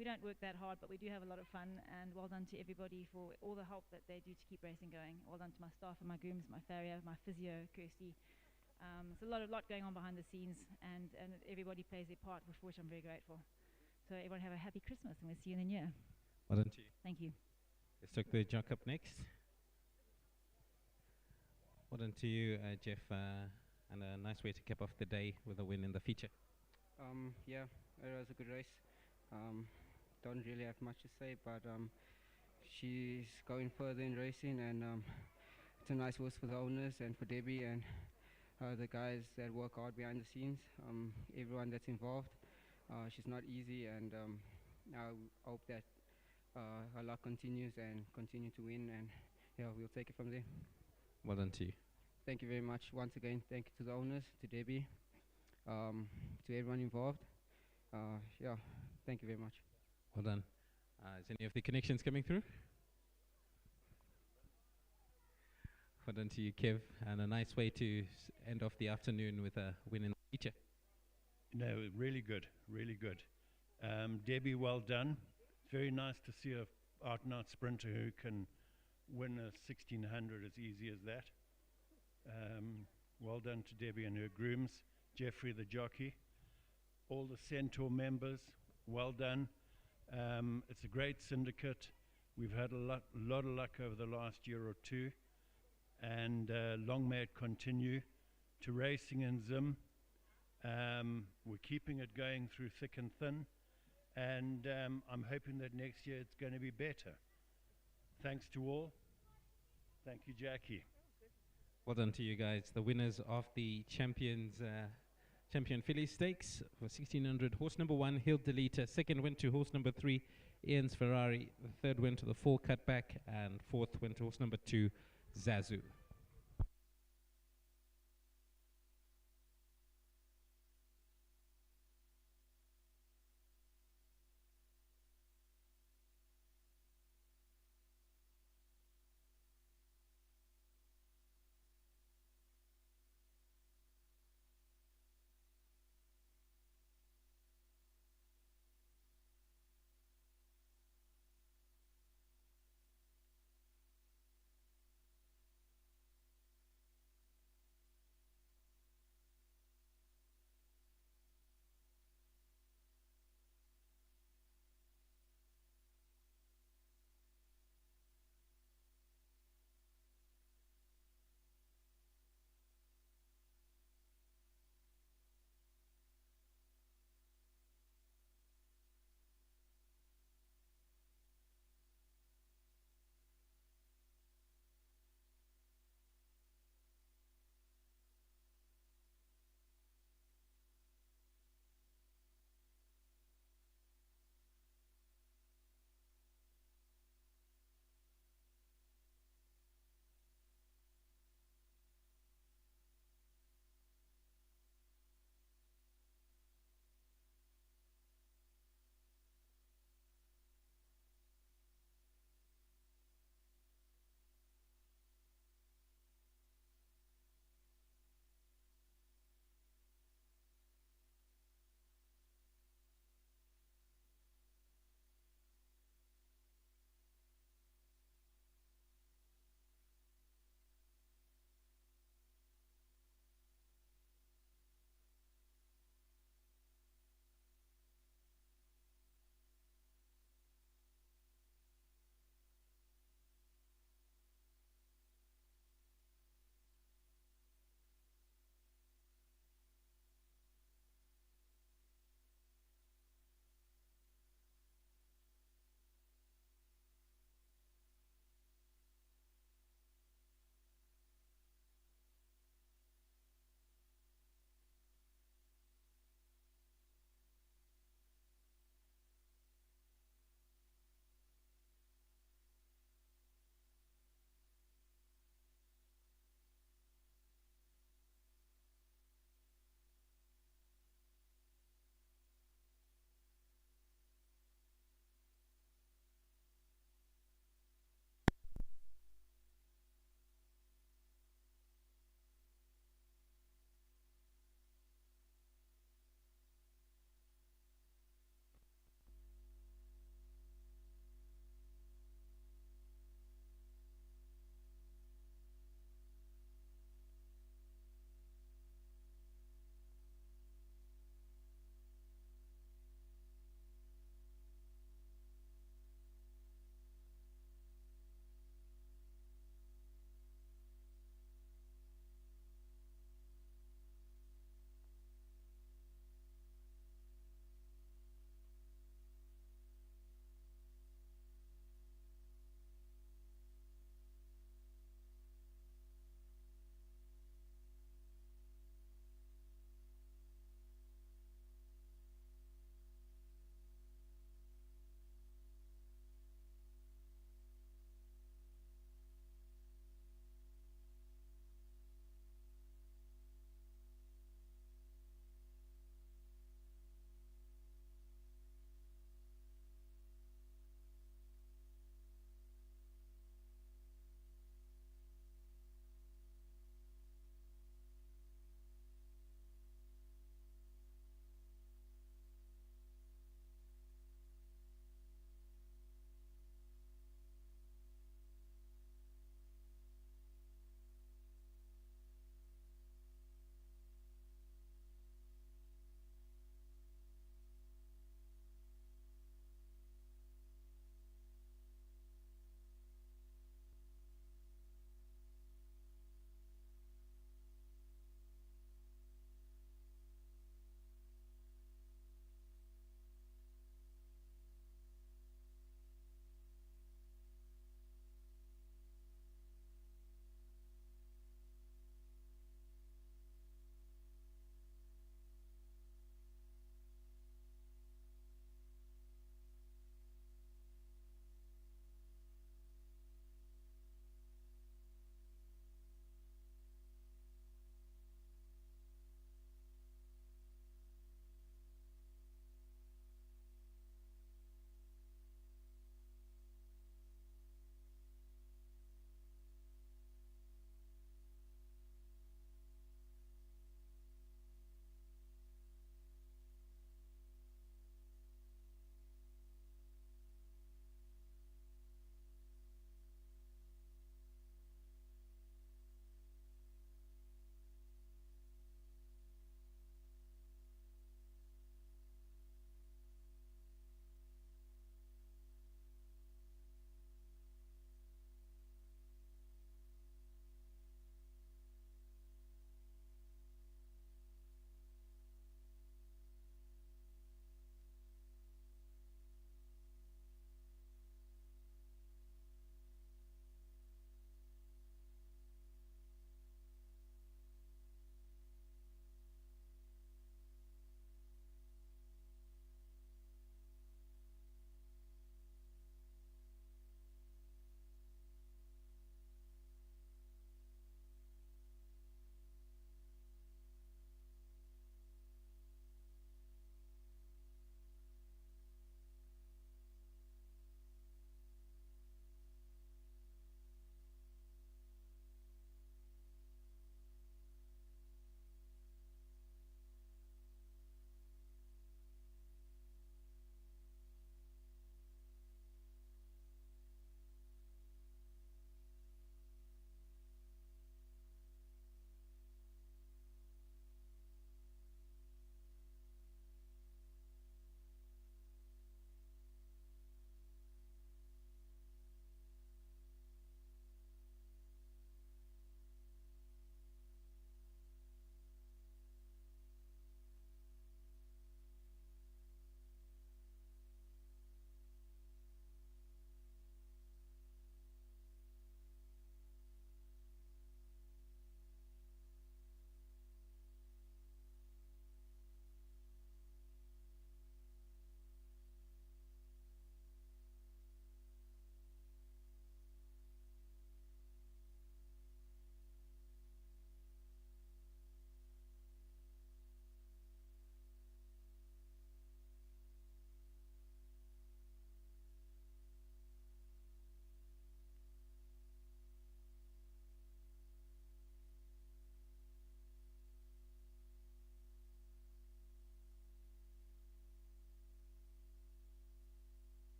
don't work that hard, but we do have a lot of fun, and well done to everybody for all the help that they do to keep racing going. Well done to my staff and my grooms, my farrier, my physio, Kirsty. There's a lot going on behind the scenes, and everybody plays their part, for which I'm very grateful. So everyone have a happy Christmas, and we'll see you in the new year. Well done to you. Thank you. Let's take the jock up next. Well done to you, Jeff, and a nice way to cap off the day with a win in the feature. Yeah, it was a good race. Don't really have much to say, but she's going further in racing, and it's a nice horse for the owners and for Debbie and the guys that work hard behind the scenes, everyone that's involved. She's not easy, and I hope that her luck continues and continue to win, and yeah, we'll take it from there. Well done to you. Thank you very much. Once again, thank you to the owners, to Debbie, to everyone involved. Yeah, thank you very much. Well done. Is any of the connections coming through? Well done to you, Kev, and a nice way to end off the afternoon with a win in the feature. No, really good, really good. Debbie, well done. It's very nice to see a out-and-out sprinter who can win a 1600 as easy as that. Well done to Debbie and her grooms, Jeffrey the jockey, all the Centaur members, well done. It's a great syndicate. We've had a lot of luck over the last year or two, and long may it continue. To racing in Zim, we're keeping it going through thick and thin, and I'm hoping that next year it's going to be better. Thanks to all. Thank you, Jackie. Well done to you guys. The winners of the Champion Filly Stakes for 1600. Horse number 1, Hill Delita. Second went to horse number 3, Ian's Ferrari. The third went to the 4 Cutback, and fourth went to horse number 2, Zazu.